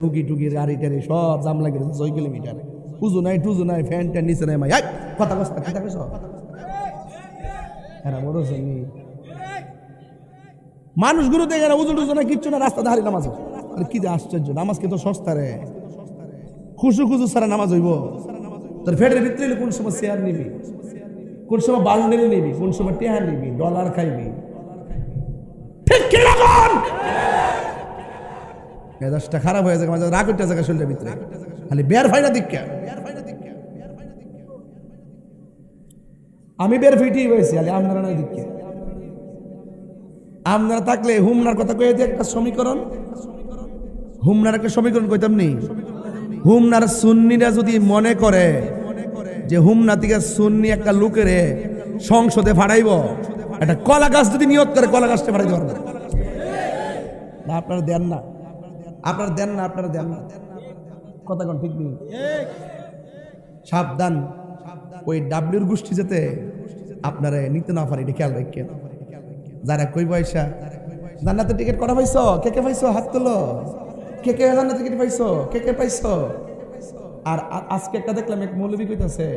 টুকি টুকি গাড়ি টাড়ি সব জাম লাগে 6 কিলোমিটার উজু নাই টুজু নাই ফ্যান ট্যান নিচে নাই মাই কথা কস কথা কস এরা বড় জমি মানুষগুলো দেখে না উজু টুজু না কিচ্ছু না রাস্তা ধারে নামাজ আরে কি যে আশ্চর্য নামাজ কি তো সস্তা রে খুশু খুশু সারা নামাজ হইব তোর ফেডের ভিতরে কোন সময় শেয়ার নিবি কোন সময় বান্ডেল নিবি কোন সময় টেহা নিবি ডলার খাইবি ঠিক কি লাগান মেজাজটা খারাপ হয়ে যায় মাঝে রাগ উঠে যায় শরীরের ভিতরে খালি বের ফাইনা দিক্কা আমি বের ফিটি হয়েছি আলে আপনারা নাই দিক্কা আপনারা থাকলে হুমনার কথা কয়ে দিয়ে একটা সমীকরণ হুমনার একটা সমীকরণ কইতাম নেই হুমনার সুন্নিরা যদি মনে করে যে হুমনা থেকে সুন্নি একটা লোকেরে সংসদে ফাড়াইব একটা কলা গাছ যদি নিয়ত করে কলা গাছটা ফাড়াইতে পারবে না আপনারা দেন না আপনারা দেন না আপনারা দেন না কথা কোন ঠিক নেই সাবধান ওই ডাব্লিউর গোষ্ঠী যাতে আপনারা নিতে না পারে এটা খেয়াল রাখেন যারা কই পয়সা জান্নাতের টিকিট করা পাইছো কে কে পাইছো হাত তোলো কে কে জান্নাতের টিকিট পাইছো কে কে পাইছো আর আজকে একটা দেখলাম এক মৌলবী কইতাছে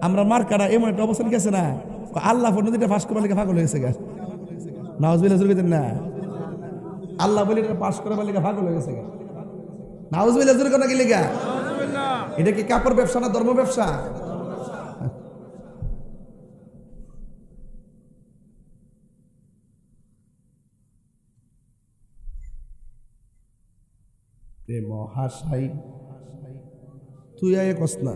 আমরা মার্কারা এমন একটা অবস্থান গেছে না আল্লাহ নদীটা ফাঁস করার লেগে পাগল হয়েছে গা নাউজুবিল্লাহ জোরে কইতেন না আল্লাহ বলে এটা পাস করার লেগে পাগল হয়ে গেছে গা নাউজুবিল্লাহ জোরে কোন কি লেগা এটা কি কাপড় ব্যবসা না ধর্ম ব্যবসা মহাশাই তুই আয় কস না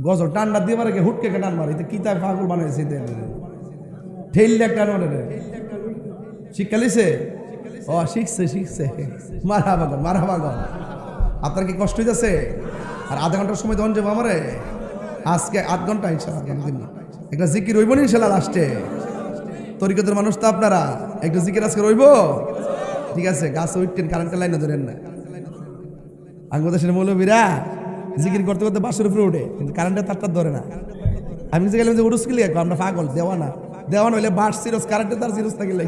গজল টান্ডা দিয়ে মারে হুটকে টান মারে কি তাই পাগল বানাইছে ঠেললে টান মারে শিক্ষা লিছে ও শিখছে মারা বাগন আপনার কি কষ্ট হইতেছে আর আধা ঘন্টার সময় তখন যাবো আমারে আজকে 8 ঘন্টা ইনশাল্লাহ একটা জিকির রইব না ইনশাল্লাহ লাস্টে তরিকতের মানুষ তো আপনারা একটা জিকির আজকে রইব ঠিক আছে গাছ উঠতেন কারেন্টের লাইনে ধরেন না বাংলাদেশের মৌলবীরা জিকির করতে করতে বাসের উপরে উঠে কিন্তু কারেন্টের তারটা ধরে না আমি যে গেলাম যে উড়ুস কিলি আমরা পাগল দেওয়ানা হইলে বাস সিরস কারেন্টের তার সিরস থাকিলে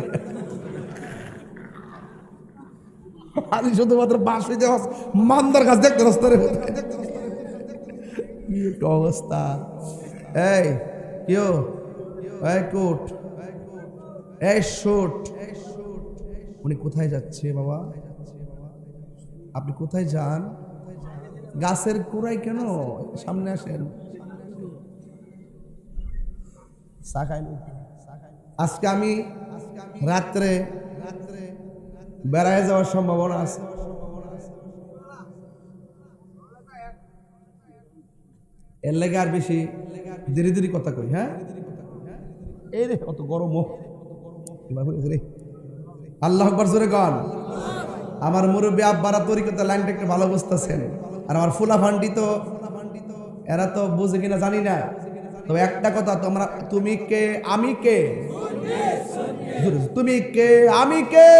আমি শুধুমাত্র বাস হইতে মান্দার গাছ দেখতে রাস্তারে কি একটা অবস্থা এই কেউ এই কোট এই শুট উনি কোথায় যাচ্ছে বাবা আপনি কোথায় যান গাছের কুড়াই কেন সামনে আসেন আজকে আমি রাত্রে বেড়ায় যাওয়ার সম্ভাবনা আছে এর লেগে আর বেশি ধীরে ধীরে কথা কই হ্যাঁ এই রে অত গরম রে আল্লাহ আকবার জোরে গান আমার মুরব্বী আব্বারা তরিকতে লাইনটা একটু ভালো বুঝতেছেন আর আমার ফুলা ফান্ডি তো এরা তো বুঝে কিনা জানি না তো একটা কথা তোমরা তুমি কে আমি কে তুমি কে আমি কে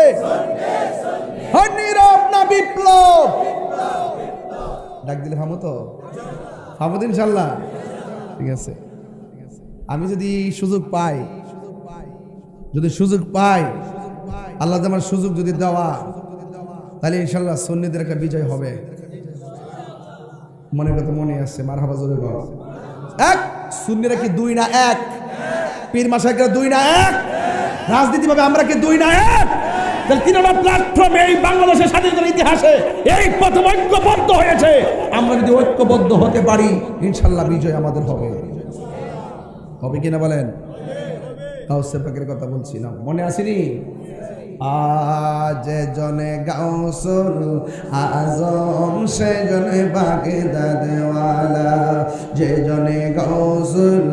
নীরব না বিপ্লব ডাক দিলে থামো তো থামো ইনশাল্লাহ ঠিক আছে আমি যদি সুযোগ পাই আল্লাহ আমার সুযোগ যদি দেওয়া তাহলে ইনশাল্লাহ সুন্নিদের একটা বিজয় হবে মনে কথা মনে আসছে মারহাবা জোরে বল এক সুন্নিরা কি 2 না 1 পীর মাশায়েখরা 2 না 1 রাজনীতিভাবে আমরা কি 2 না 1 তাহলে তিনটা প্ল্যাটফর্মে এই বাংলাদেশের স্বাধীনতার ইতিহাসে এই প্রথম ঐক্যবদ্ধ হয়েছে আমরা যদি ঐক্যবদ্ধ হতে পারি ইনশাল্লাহ বিজয় আমাদের হবে কিনা বলেন গাউসে পাকের কথা বলছি না মনে আসেনি আজ জনে গাউসুল আজম সে জনে বাগদাদওয়ালা যে জনে গাউসুল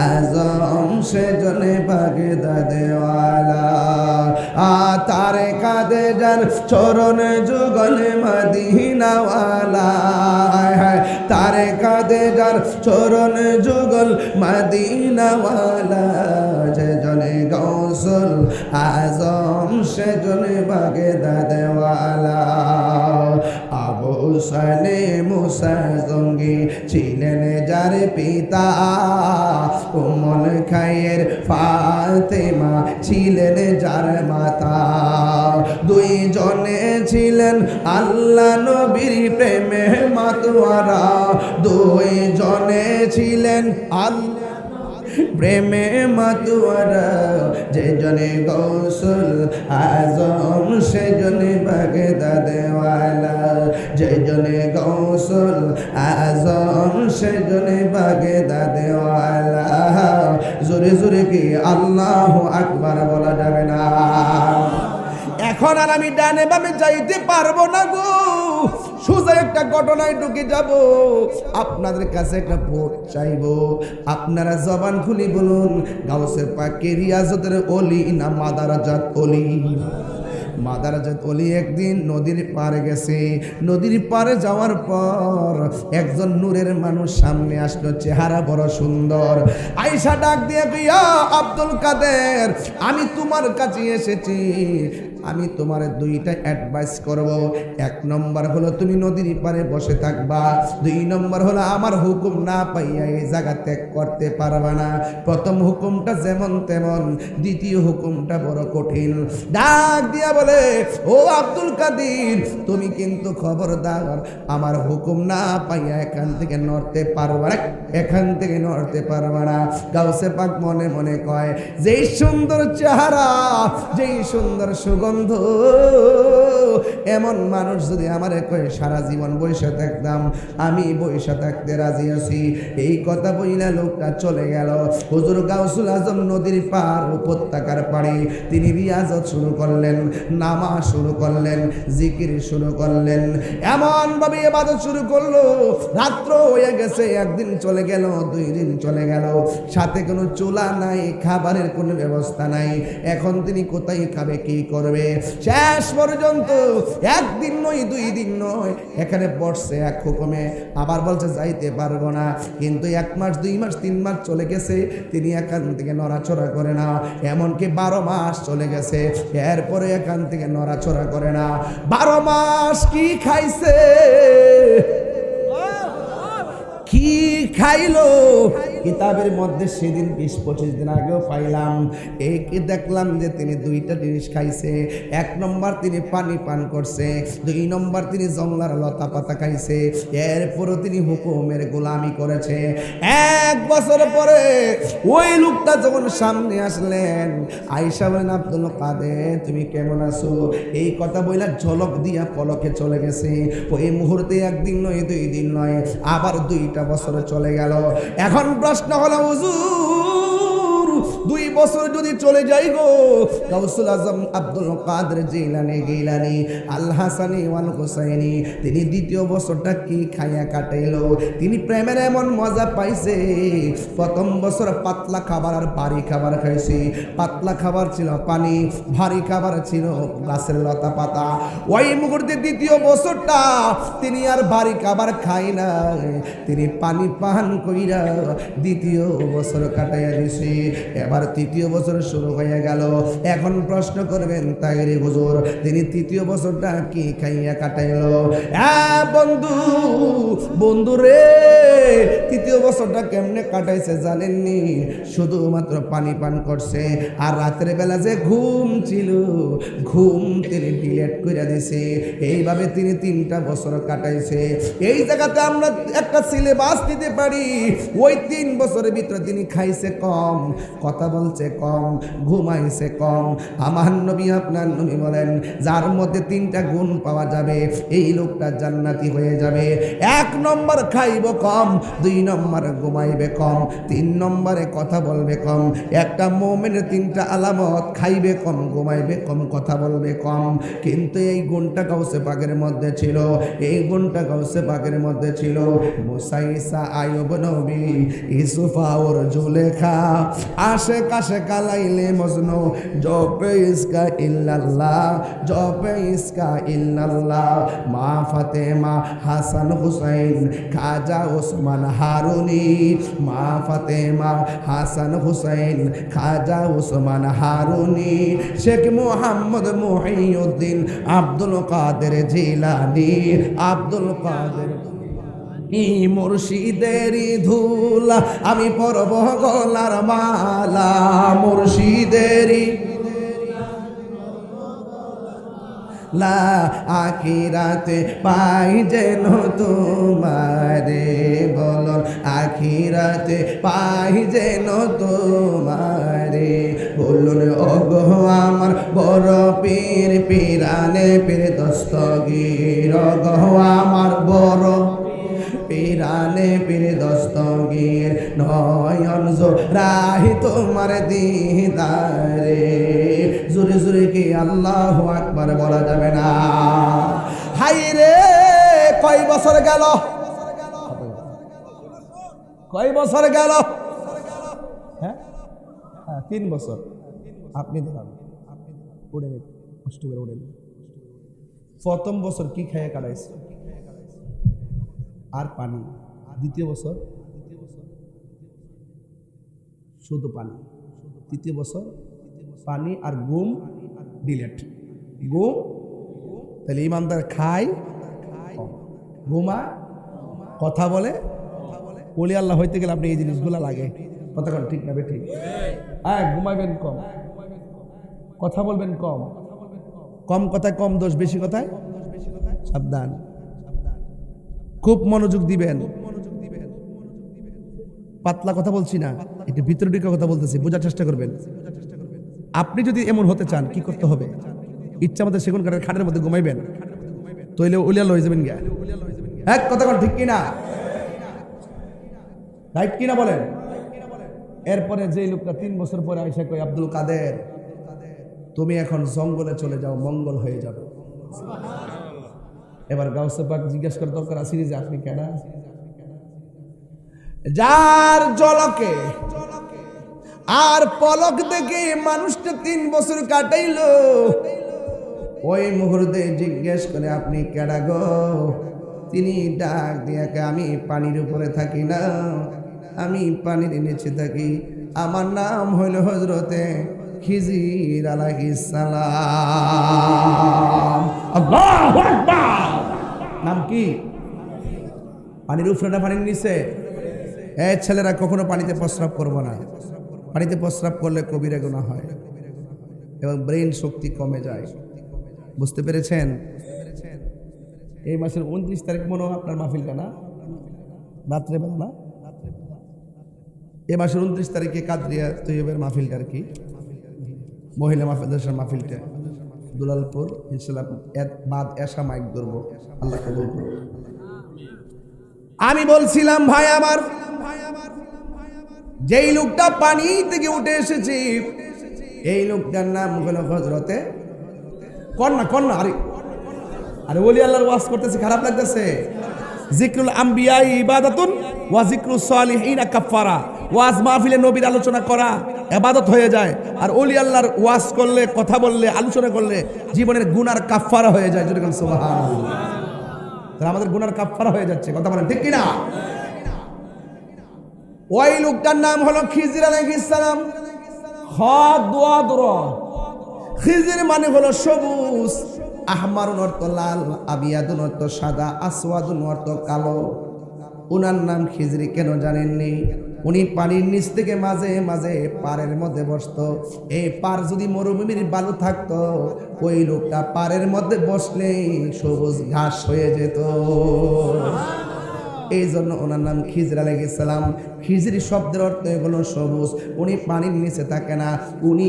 আজম সে জনে বাগদাদওয়ালা তারে কাদে যার চরণ যুগল মদিনাওয়ালা তারে কাদে যার চরণ যুগল মদিনাওয়ালা যে জনে গাউসুল আজম সে জনে বাগদাদওয়ালা আবু সালেম মুসা জঙ্গি ছিলেন যার পিতা, উম্মুল খায়ের ফাতেমা ছিলেন যার মাতা। দুইজনে ছিলেন আল্লাহ নবীর প্রেমে মাতোয়ারা, দুইজনে ছিলেন আল্লাহ প্রেমে মাতোয়ারা। যে জনে গৌসুল আজম সে জনে বাগদাদওয়ালা, যে জনে গৌসুল আজম সে জনে বাগদাদওয়ালা। জোরে জোরে কি আল্লাহু আকবার বলা যাবে না? এখন আর আমি ডানে বামে যাইতে পারবো না গো, সোজা একটা ঘটনায় ঢুকে যাব। আপনাদের কাছে একটা ভোট চাইবো, আপনারা জবান খুলি বলুন, গাউসে পাকে রিয়াজতের ওলি না মাদারাজাত ওলি? মাদারাজাত ওলি একদিন নদীর পাড়ে গেছে। নদীর পাড়ে যাওয়ার পর একজন নূরের মানুষ সামনে আসলো, চেহারা বড় সুন্দর। আয়েশা ডাক দিয়ে কইয়া, আব্দুল কাদের, আমি তোমার কাছে এসেছি, আমি তোমার দুইটা অ্যাডভাইস করব। এক নম্বর হলো তুমি নদীর পাড়ে বসে থাকবা, দুই নম্বর হলো আমার হুকুম না পাইয়া এই জায়গা ত্যাগ করতে পারবা না। প্রথম হুকুমটা যেমন তেমন, দ্বিতীয় হুকুমটা বড় কঠিন। ডাক দিয়া বলে, ও আব্দুল কাদের, তুমি কিন্তু খবরদার আমার হুকুম না পাইয়া এখান থেকে নড়তে পারবা না, এখান থেকে নড়তে পারবা না। গাউসে পাক মনে মনে কয়, যেই সুন্দর চেহারা, যেই সুন্দর সুগন্ধ, এমন মানুষ যদি আমারে কয় সারা জীবন বৈশা থাকতাম, আমি বৈশা থাকতে রাজি আছি। এই কথা বইলা লোকটা চলে গেল। হুজুর গাউসুল আজম নদীর পার উপত্যকার পাড়ে তিনি রিয়াজত শুরু করলেন, নামাজ শুরু করলেন, জিকির শুরু করলেন, এমন ভাবে ইবাদত শুরু করলো। রাত্র হয়ে গেছে, একদিন চলে গেল, দুই দিন চলে গেল, সাথে কোনো চুলা নাই, খাবারের কোনো ব্যবস্থা নাই। এখন তিনি কোথায় খাবে, কি করবে? শেষ পর্যন্ত একদিন নয়, দুই দিন নয়, এখানে পড়ছে এক হুকুমে, আবার বলছে যাইতে পারবো না। কিন্তু 1 মাস, 2 মাস, 3 মাস চলে গেছে, তিনি এখান থেকে নড়াচড়া করে না। এমনকি 12 মাস চলে গেছে, এরপরে এখান থেকে নড়াচড়া করে না। 12 মাস কি খাইছে, কি খাইলো? কিতাবের মধ্যে সেদিন 20-25 দিন আগেও পাইলাম, এই কি দেখলাম যে তিনি দুইটা জিনিস খাইছে। 1 নম্বর তিনি পানি পান করছে, 2 নম্বর তিনি জংলার লতা পাতা খাইছে, এরপরও তিনি হুকুমের গোলামি করেছে। 1 বছর পরে ওই লোকটা যখন সামনে আসলেন, আয়েশা বলেন, আব্দুল কাদের তুমি কেমন আছো? এই কথা বইলা ঝলক দিয়া পলকে চলে গেছে। ওই মুহূর্তে একদিন নয়, 2 দিন নয়, আবার 2টা বছর চলে গেল। এখন প্রশ্ন হলো, হুজুর 2 বছর যদি চলে যাই গো, গাউসুল আজম আব্দুল কাদের জিলানী আল হাসানি ওয়াল হুসাইনি তিনি 2য় বছরটা কি খাইয়া কাটাইলো? তিনি প্রেমের এমন মজা পাইছে। প্রথম বছর পাতলা খাবার আর ভারী খাবার খাইছে। পাতলা খাবার ছিল পানি, ভারী খাবার ছিল গাছের লতা পাতা। ওই মুহূর্তে 2য় বছরটা তিনি আর ভারী খাবার খাই না, তিনি পানি পান কইরা 2য় বছর কাটাইয়া দিছে। এবার 3য় বছর শুরু হয়ে গেল। এখন প্রশ্ন করবেন, তাইরে হুজুর তিনি 3য় বছরটা কি খাইয়া কাটাইলো? বন্ধু রে, 3য় বছরটা কেমনে কাটাইছে জানেননি? শুধুমাত্র পানি পান করছে, আর রাতের বেলা যে ঘুম ছিল, ঘুম তিনি ডিলেট করে দিছে। এইভাবে তিনি 3টা বছর কাটাইছে। এই জায়গাতে আমরা একটা সিলেবাস দিতে পারি, ওই 3 বছরের ভিতরে তিনি খাইছে কম, কথা বলছে কম, ঘুমাইছে কম। আমার নবী, আপনার নবী বলেন, যার মধ্যে 3টা গুণ পাওয়া যাবে, এই লোকটা জান্নাতি হয়ে যাবে। 1 নম্বর খাইব কম, 2 নম্বর ঘুমাইবে কম, 3 নম্বরে কথা বলবে কম। একটা মুমিনের 3টা আলামত, খাইবে কম, ঘুমাইবে কম, কথা বলবে কম। কিন্তু এই গুণটা গাউসে পাকের মধ্যে ছিল, এই গুণটা গাউসে পাকের মধ্যে ছিল। মুসা, ঈসা, আইয়ুব নবী, ইউসুফ আর জুলেখা, আশে কাশে কালাইলে মজনু, জপে ইসকা ইল্লাল্লাহ, জপে ইসকা ইল্লাল্লাহ। মা ফাতেমা, হাসান হুসাইন, খাজা ওসমান হারুনি, মা ফাতেমা, হাসান হুসাইন, খাজা ওসমান হারুনি, শেখ মুহাম্মদ মুহিউদ্দিন মহিউদ্দিন আব্দুল কাদের জিলানী, আব্দুল কাদের কি মুর্শিদেরই ধুলা আমি পরব গলার মালা, মুর্শিদেরই লা আখিরাতে পাই যেন তোমারে, বলন আখিরাতে পাই যেন তোমারে, বলুন ওগো আমার বড় পীর পীরানে পীর দস্তগীর, ওগো আমার বড় পীরানে পীর দস্তগীর, নয়ন জোড়াই তোমার দিদারে, জোরে জোরে কি আল্লাহু আকবার বলা যাবে না? হাই রে কয় বছর গেল, কয় বছর গেল? হ্যাঁ 3 বছর। আপনি দেখান উড়ে কষ্ট করে উড়ে। প্রথম বছর কি খেয়ে কাটাইছে? আর পানি। দ্বিতীয় বছর শুধু পানি। তৃতীয় বছর পানি আর ঘুম ডিলেট। ঘুম তাহলে ইমানদার খায়, ঘুমা, কথা বলে। ওলি আল্লাহ হইতে গেলে আপনি এই জিনিসগুলো লাগে। কথা কন ঠিক না বেঠিক? ঘুমাইবেন কম, কথা বলবেন কম, কম কথায় কম দোষ, বেশি কথায় সাবধান। খুব মনোযোগ দিবেন। পাতলা কথা বলছি না, একটু ভিতরে ঢুকে কথা বলতেছি, বোঝার চেষ্টা করবেন। আপনি যদি এমন হতে চান কি করতে হবে? ইচ্ছা মতো সেগুন কাঠের খাটের মধ্যে ঘুমাইবেন, তইলে উলিয়া লয়ে যাবেন গিয়া। এক কথা ঠিক কিনা? রাইট কিনা বলেন? এরপরে যে লোকটা 3 বছর পরে আইসা কই, আব্দুল কাদের তুমি এখন জঙ্গলে চলে যাও, মঙ্গল হয়ে যাবে। এবার গাউসে পাক জিজ্ঞাসা করার দরকার আছে যে আপনি কেন? যার জলকে আর পলক দেখে মানুষটা 3 বছর কাটাইলো, ওই মুহূর্তে জিজ্ঞেস করে আপনি কেডা গো? তিনি ডাক দিয়া কে, আমি পানির উপরে থাকি না, আমি পানির নিচে থাকি, আমার নাম হইল হযরতে খিজির আলাইহিস সালাম। আল্লাহু আকবার। নাম কি? পানির উপরে না পানির নিচে? ছেলেরা কখনো পানিতে প্রস্রাব করবো না। পানিতে প্রস্রাব করলে কবিরা গুনাহ হয় এবং ব্রেন শক্তি কমে যায়। বুঝতে পেরেছেন? এই মাসের 29 তারিখ মনে হয় আপনার মাহফিলটা না? রাত্রেবেলা না? এই মাসের 29 তারিখে কাদরিয়া তৈয়বের মাহফিলটা আর কি, মহিলা মাহফিলদের মাহফিলটা দুলালপুর। ইনশাআল্লাহ বাদ এশা মাইক ধরবো, আল্লাহ কবুল করুন। আমি বলছিলাম ভাই আমার, যেই লোকটা পানি থেকে উঠে এসেছে এই লোকটার নাম হলো হযরতে কন্যা। আরে ওলি আল্লাহর ওয়াজ করতেছে, খারাপ লাগতেছে? যিকরুল আম্বিয়া ইবাদাতুন ওয়া যিকরুস সালিহিনা কাফারা। ওয়াজ মাহফিলে নবীর আলোচনা করা ইবাদত হয়ে যায়, আর ওলি আল্লাহর ওয়াজ করলে, কথা বললে, আলোচনা করলে জীবনের গুনার কাফারা হয়ে যায়। যদি বলেন সুবহানাল্লাহ, তাহলে আমাদের গুনার কাফারা হয়ে যাচ্ছে। কথা বলেন ঠিক কিনা? ওই লোকটার নাম হলো খিজির আলাইহিস সালাম। খিজির মানে হলো সবুজ, আহমারুন অর্থ লাল, আবিয়াদুন অর্থ সাদা, আসওয়াদুন অর্থ কালো। উনার নাম খিজির কেন জানেননি? উনি পানির নিচ থেকে মাঝে মাঝে পাড়ের মধ্যে বসতো। এই পাড় যদি মরুভূমির বালু থাকতো, ওই লোকটা পাড়ের মধ্যে বসলেই সবুজ ঘাস হয়ে যেত। এই জন্য ওনার নাম খিজির আলাইহিস সালাম। খিজির শব্দের অর্থ হলো সবুজ। উনি পানির নিচে থাকে না, উনি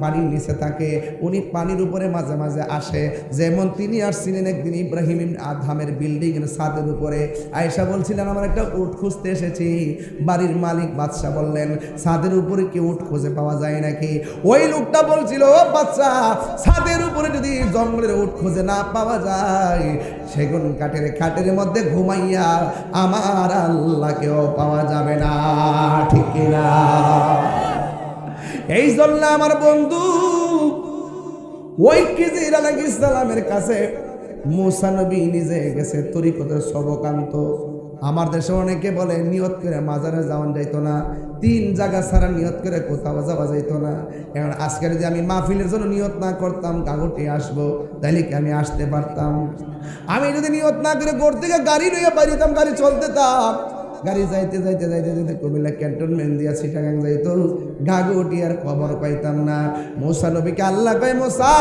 পানির নিচে থাকে, উনি পানির উপরে মাঝে মাঝে আসে। যেমন তিনি আসছিলেন একদিন ইব্রাহিম আদহামের বিল্ডিং এর ছাদের উপরে। আয়েশা বলছিলেন আমার একটা উট খুঁজতে এসেছি। বাড়ির মালিক বাদশা বললেন ছাদের উপরে কি উট খুঁজে পাওয়া যায় নাকি? ওই লোকটা বলছিল, ও বাচ্চা, ছাদের উপরে যদি জঙ্গলের উট খুঁজে না পাওয়া যায়, সেগুন কাঠের খাটের মধ্যে ঘুমাইয়া আমার আল্লাহকেও পাওয়া যাবে না। ঠিক কিনা? এই জন্য আমার বন্ধু ওই খিজির আলাইহিস সালামের কাছে মুসা নবী নিজে গেছে তরিকতের সবক আনতো। আমার দেশে অনেকে বলে নিয়ত করে মাজারে যাওয়ান যাইতো না, তিন জায়গা ছাড়া নিয়ত করে কোথাও যাওয়া যাইত না। এখন আজকে যদি আমি মাহফিলের জন্য নিয়ত না করতাম কাগটে আসবো, তাহলে কি আমি আসতে পারতাম? আমি যদি নিয়ত না করে গোড় থেকে গাড়ি লইয়া পারিতাম, গাড়ি চলতে তাম, গাড়ি যাইতে যাইতে যাইতে যাইতে কুমিল্লা ক্যান্টনমেন্ট দিয়া চিটাগাং যাইতো, গাগুটি আর খবর পাইতাম না। মুসা নবীকে আল্লাহ কয়, মুসা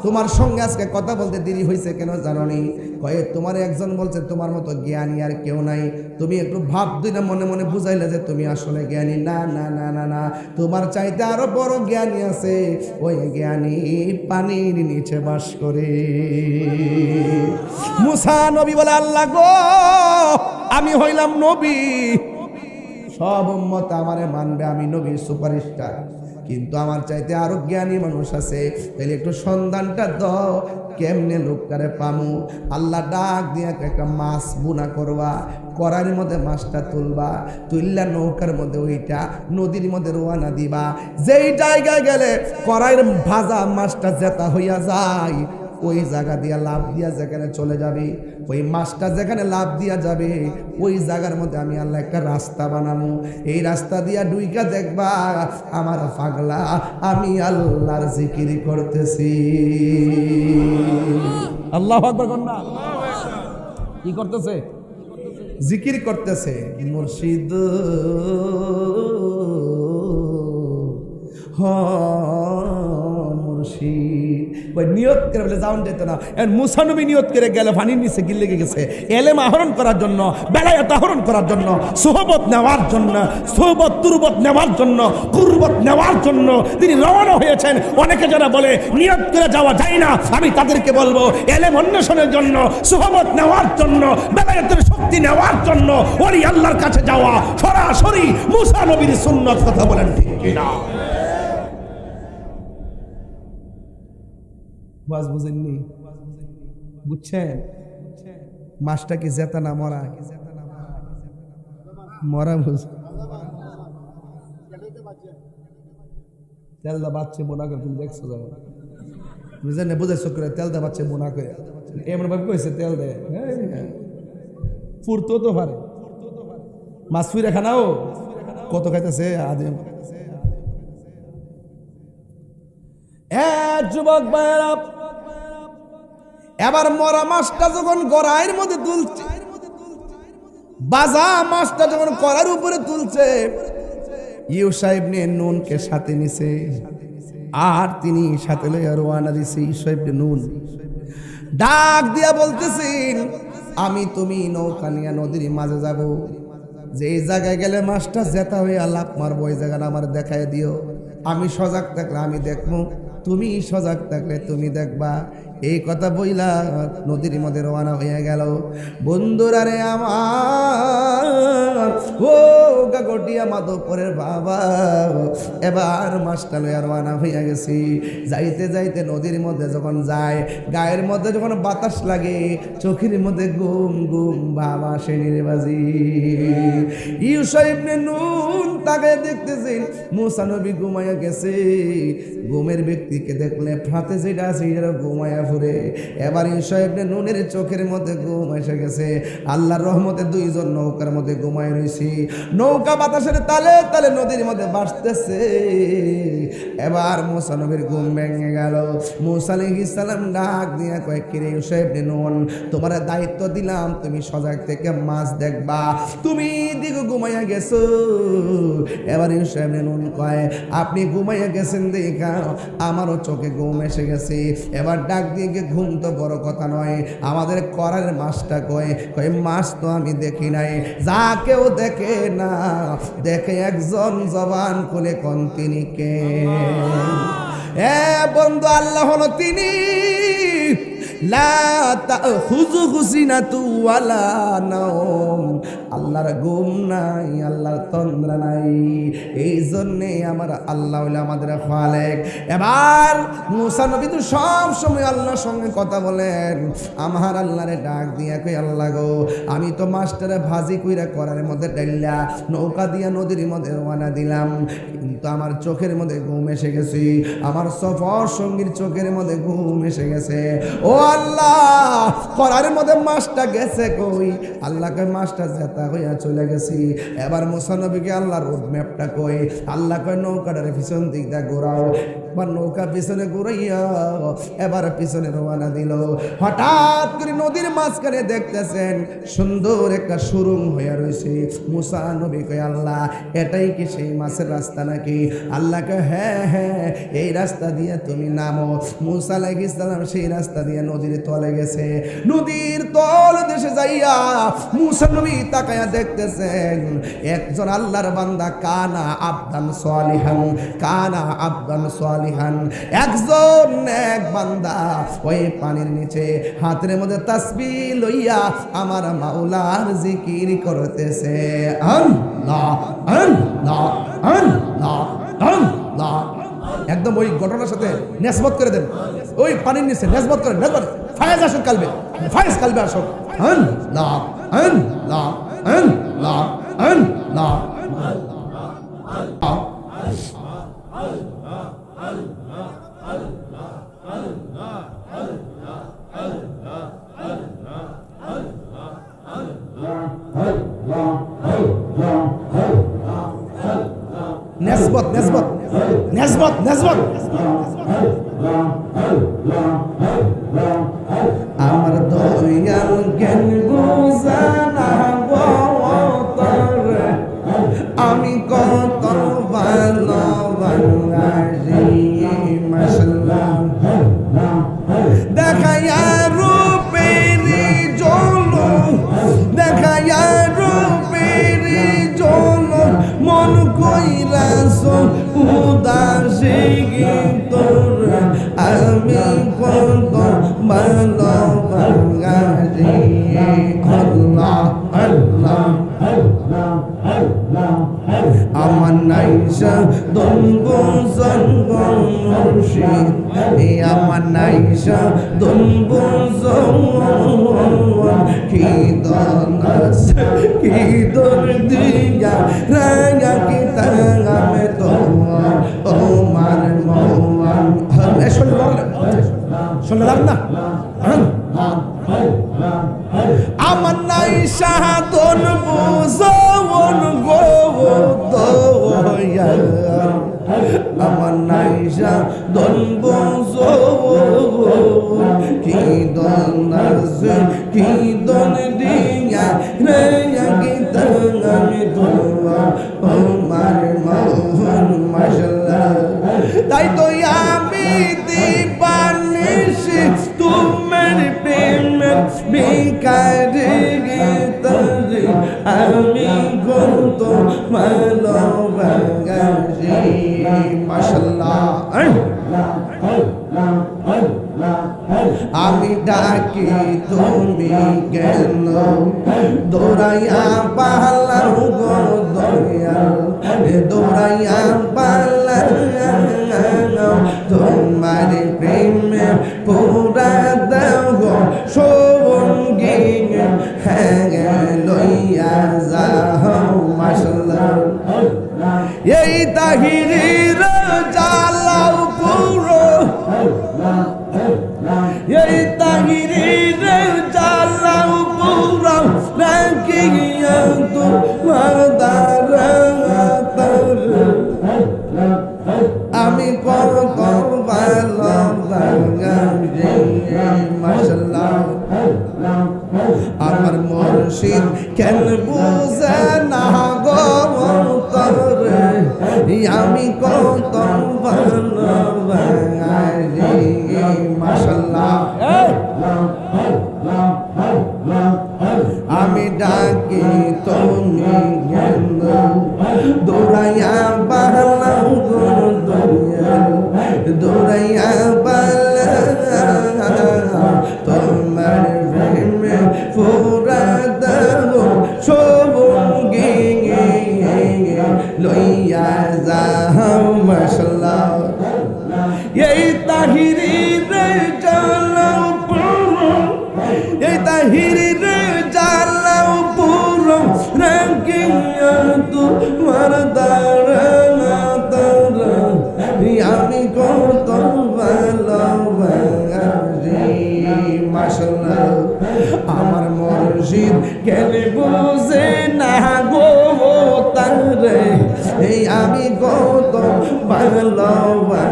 তোমার সঙ্গে আজকে কথা বলতে দেরি হয়েছে কেন জানো নি? কয়ে তোমার একজন বলছে তোমার মতো জ্ঞানী আর কেউ নাই। তুমি একটু ভাব দুই না মনে মনে বুঝাইলে যে তুমি আসলে জ্ঞানী। না না না না না, তোমার চাইতে আরো বড় জ্ঞানী আছে, ওই জ্ঞানী পানির নিচে বাস করে। মুসা নবী বলে, আল্লাহ গো আমি হইলাম নবী, সব উম্মত আমারে মানবে, আমি নবীর সুপারস্টার, কিন্তু আমার চাইতে আরো জ্ঞানী মানুষ আছে, তাহলে একটু সন্ধানটা দাও, কেমনে লোকটারে পামু? আল্লাহ ডাক দিয়া একটা মাছ বুনা করবা, কড়াইয়ের মধ্যে মাছটা তুলবা, তুললা নৌকার মধ্যে ওইটা নদীর মধ্যে রোয়ানা দিবা। যেই জায়গায় গেলে কড়াইয়ের ভাজা মাছটা জেতা হইয়া যায়, ওই জায়গা দিয়া লাভ দিয়া যেখানে চলে যাবে, ওই মাছটা যেখানে লাভ দিয়া যাবে, ওই জায়গার মধ্যে আমি আল্লাহ একটা রাস্তা বানাবো। এই রাস্তা দিয়া ডুইকা দেখবা আমার পাগলা আমি আল্লাহর জিকির করতেছি। আল্লাহু আকবার কন্যা কি করতেছে? জিকির করতেছে। মুর্শিদ মুর্শিদ ওই নিয়ত করে বলে যাওন যেত না। মুসা নবী নিয়ত করে গেলে পানির নিচে গিল লেগে গেছে, এলেম আহরণ করার জন্য, বেলায়েত আহরণ করার জন্য, সোহবত নেওয়ার জন্য, সোহবত তুরবত নেওয়ার জন্য, কুরবত নেওয়ার জন্য তিনি রওনা হয়েছেন। অনেকে যারা বলে নিয়ত করে যাওয়া যায় না, আমি তাদেরকে বলবো এলেম অন্বেষণের জন্য, সোহবত নেওয়ার জন্য, বেলায়েতের শক্তি নেওয়ার জন্য ওলি আল্লাহর কাছে যাওয়া সরাসরি মুসা নবীর সুন্নত। কথা বলেন ঠিক কিনা? বাস বুঝেননি? বুঝছেন? মাছটা কি জেতা না মরা? মরা বুঝ তেল দা বাচ্চে মোনা করে, তুমি দেখছো যাবো বুঝলেন না? বুঝেছো করে তেল দা বাচ্চে মোনা করে এমন ভাবে কইছে তেল দেয় ফুরতো তো পারে। মাছ ফুইরা খানাও কত খাইতেছে আদে। যুবক ভাইয়েরা, এবার মরা মাছটা যখন গড়াইয়ের মধ্যে তুলছে, বাজা মাছটা যখন কড়ার উপরে তুলছে, ইউশা ইবনে নুনকে সাথে নিছে, আর তিনি সাথে লইয়া রওনা দিছে। ইউশা ইবনে নুন ডাক দিয়া বলতেছেন, আমি তুমি নৌকা নিয়ে নদীর মাঝে যাব, যে জায়গায় গেলে মাছটা জেতা হয়ে লাভ মারবো, ওই জায়গাটা আমার দেখায় দিও। আমি সজাগ থাকলে আমি দেখবো, তুমি সজাগ থাকলে তুমি দেখবা। এই কথা বইলা নদীর মধ্যে রওনা হয়ে গেল। বন্ধুরা রে আমার, ও গাগটিয়া মাধবপুরের বাবা, এবার মাছটা লইয়া রওনা হইয়া গেছি। যাইতে যাইতে নদীর মধ্যে যখন যায়, গায়ের মধ্যে যখন বাতাস লাগে, চোখের মধ্যে গুম গুম বাবা সেনির বাজি। ইউশা ইবনে নুন তাকে দেখতেছেন মুসা নবী ঘুমাইয়া গেছে। ঘুমের ব্যক্তিকে দেখলে ফাতে যেটা আছে এটা ঘুমাইয়া ফুরে। এবার ইউশা ইবনে নুনের চোখের মধ্যে ঘুম এসে গেছে। আল্লাহর রহমতে দুইজন নৌকার মধ্যে ঘুমাই রয়েছি। নৌকা বাতাসের তালে তালে নদীর মধ্যে ভাসতেছে। এবার মুসা নবীর ঘুম ভেঙে গেল। মুসা আলাইহিস সালাম ডাক দিয়া কয়, কিরে ইউশা ইবনে নুন, তোমার দায়িত্ব দিলাম, তুমি সজাগ থেকে মাছ দেখবা, তুমি দিকে ঘুমাইয়া গেছো। এবার ইউশা ইবনে নুন কয়, আপনি ঘুমাইয়া গেছেন দেখা আমারও চোখে ঘুম এসে গেছে। এবার ডাক দিয়ে ঘুম তো বড় কথা নয়, আমাদের করার মাছটা কয় মাছ তো আমি দেখি নাই। যা কেউ দেখে না, দেখে একজন জবান খুলে কোন তিনি কে? বন্ধু, আল্লাহ হলো তিনি। আল্লাহর ঘুম নাই, আল্লাহর তন্দ্রা নাই, এই জন্যে আমার আল্লাহ হইলো আমাদের খালেক। এবার মুসা নবী তো সব সময় আল্লাহর সঙ্গে কথা বলেন। আমার আল্লাহরে ডাক দিয়া কই, আল্লাহ গো, আমি তো মাস্টারে ভাজি কইরা করার মধ্যে ডাইলা নৌকা দিয়া নদীর মধ্যে রওনা দিলাম, কিন্তু আমার চোখের মধ্যে ঘুম এসে গেছে, আমার সফর সঙ্গীর চোখের মধ্যে ঘুম এসে গেছে। ও আল্লাহ, করার মধ্যে মাছটা গেছে কই? আল্লাহকে মাছটা জেতা হইয়া চলে গেছি। এবার মুসা নবীকে আল্লাহ রোড ম্যাপটা কই, আল্লাহ কয় নৌকাটার পিছন দিক দিয়ে ঘোরাও। এবার নৌকা পিছনে ঘুরাইয়া এবার পিছনে রওনা দিল। হঠাৎ করে নদীর মাঝখানে দেখতেছেন সুন্দর একটা সুরুং হইয়া রয়েছে। মুসা নবী কয় আল্লাহ, এটাই কি সেই মাছের রাস্তা নাকি? আল্লাহ কয় হ্যাঁ হ্যাঁ, এই রাস্তা দিয়ে তুমি নামো। মুসা আলাইহিস সালাম সেই রাস্তা দিয়ে নদীর তলে গেছে। নদীর তল দেশে যাইয়া মুসা নবী তাকায়া দেখতেছেন একজন আল্লাহর বান্দা, কানা আবদান সালিহান, কানা আবদান সালিহান, একজন নেক বান্দা ওই পানির নিচে হাতের মধ্যে তাসবিহ লইয়া আমার মাওলার জিকির করতেছে। আল্লাহ আল্লাহ আল্লাহ আল্লাহ। একদম ওই ঘটনার সাথে নেসবত করে দেন, ওই পানির নিচে নেসবত করেন, নেসবত ফায়েজ আসুন কালবে, ফায়েজ কালবে আসুন। আল্লাহ আল্লাহ আল্লাহ আল্লাহ। নেসবত নেসবত নেসবত নেসবত। আমার দয়াল জ্ঞান বুঝানা বতরে, আমি কত ভালোবাসি মাশাআল্লাহ। দেখায়া রূপেরি জলো, দেখায়া রূপেরি জলো, মন কইরাস উদাসী তোর, আমি কত ভালোবাসি। আল্লাহ আল্লাহ আমার নাইসা দনবুজন মুর্শিদ, আমার নাইসা দনবুজন কি দনাস কি দর দিয়া রাঙা কি তাঙামে তোমার তোমার মওয়ান। শুনলাম না আমার নাইসা দনবুজন গো দয়া, আমার নাইসা দনবুজন কি দনাস কি দন দিয়া রাঙা কি তাঙামে তোমার তোমার মওয়ান মাশাআল্লাহ। তাই তো আমি দিবানিশি তোমার প্রেমের ভিখারি, আমি কত ভালোবাসি মাশাআল্লাহ। আমি ডাকি তুমি কেন দৌড়াইয়া পালাও গো দয়াল, দৌড়াইয়া পালাও তোমার প্রেমে পুরা দাও গো সঙ্গী, হ্যাঁ লইয়া যাও মাশাআল্লাহ। এই তাহিরির জ্বালাও পুরো, এই তাহিরির জ্বালাও পুরো, রাখিয়া তোমার দারাতার, আমি কত ভালোবাসি মাশাআল্লাহ। আমার মুর্শিদ কেন বুঝে না গো তরে, আমি কত ভালোবাসি মাশাআল্লাহ। আমি ডাকি তুমি কেন দৌড়াইয়া পালাও গো দয়াল, দৌড়াইয়া পালাও তোমার প্রেমে পুরা দাও সঙ্গী, লইয়া যাও মাশাআল্লাহ। এই তাহিরির জ্বালাও পুরো, এই তাহিরির জ্বালাও পুরো, রাখিয়া তোমার দারাতা, কেন বুঝে না গো তারে এই আমি কত ভালোবাসি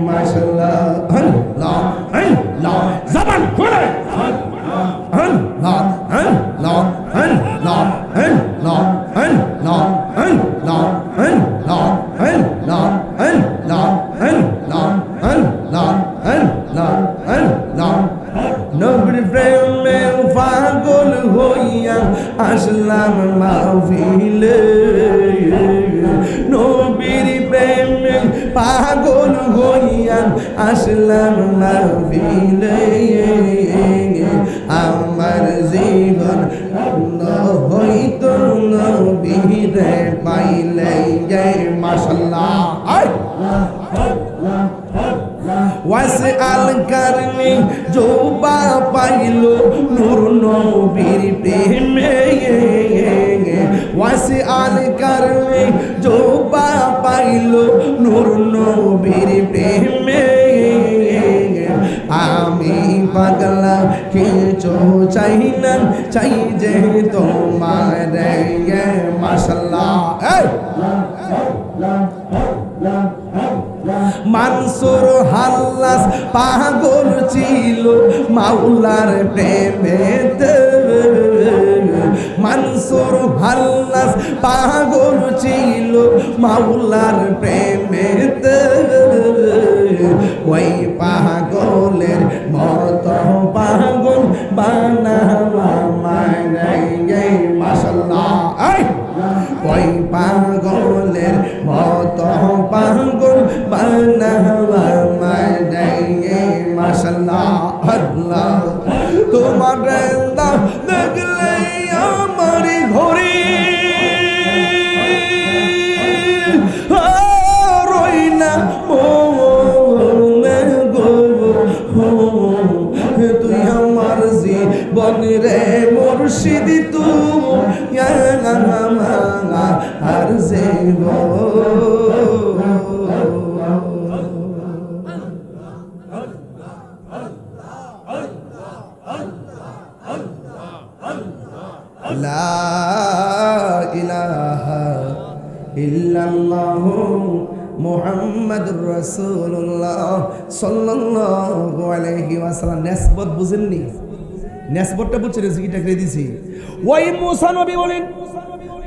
মাশাআল্লাহ আল্লাহ আল্লাহ জবান খুলে আল্লাহ আল্লাহ আল্লাহ আল্লাহ আল্লাহ আল্লাহ আল্লাহ আল্লাহ আল্লাহ আল্লাহ আল্লাহ আল্লাহ আল্লাহ নবীর প্রেমে পাগল হইয়া আসলাম মাহফিলে নবীর প্রেমে পাগল হইয়া আসলাম মাহফিলে আমার জীবন হইতো নবীরে পাইলে মাশাআল্লাহ ওয়াসআল করনি জোবা পাইলো নূর নবীর প্রেমে ওয়াসআল করনি জোবা পাইলো নূর নবীর প্রেমে আমি পাগলা কিছু চাই না চাই যে তোমার মাশাআল্লাহ মানসুর হাল্লাস পাগল ছিল মাওলার প্রেমেতে মানসুর হাল্লাস পাগল ছিল মাওলার প্রেমেতে ওই পাগলের মত পাগল বানাওয়া মানে মাশাআল্লাহ ওই পাগলের মত পাগল বানাওয়া মানে মাশাআল্লাহ আল্লাহ তোমার দাও দেখলে আমার ঘরে রই না তুই আমার জীবন রে মুর্শিদ তুই আর জীবন লা ইলাহা ইল্লাল্লাহু মুহাম্মাদুর রাসূলুল্লাহ সাল্লাল্লাহু আলাইহি ওয়াসাল্লাম। নিসবত বুঝেননি? নিসবতটা বুঝছেন? জিকিরটা করে দিছি। ওই মুসা নবী বলেন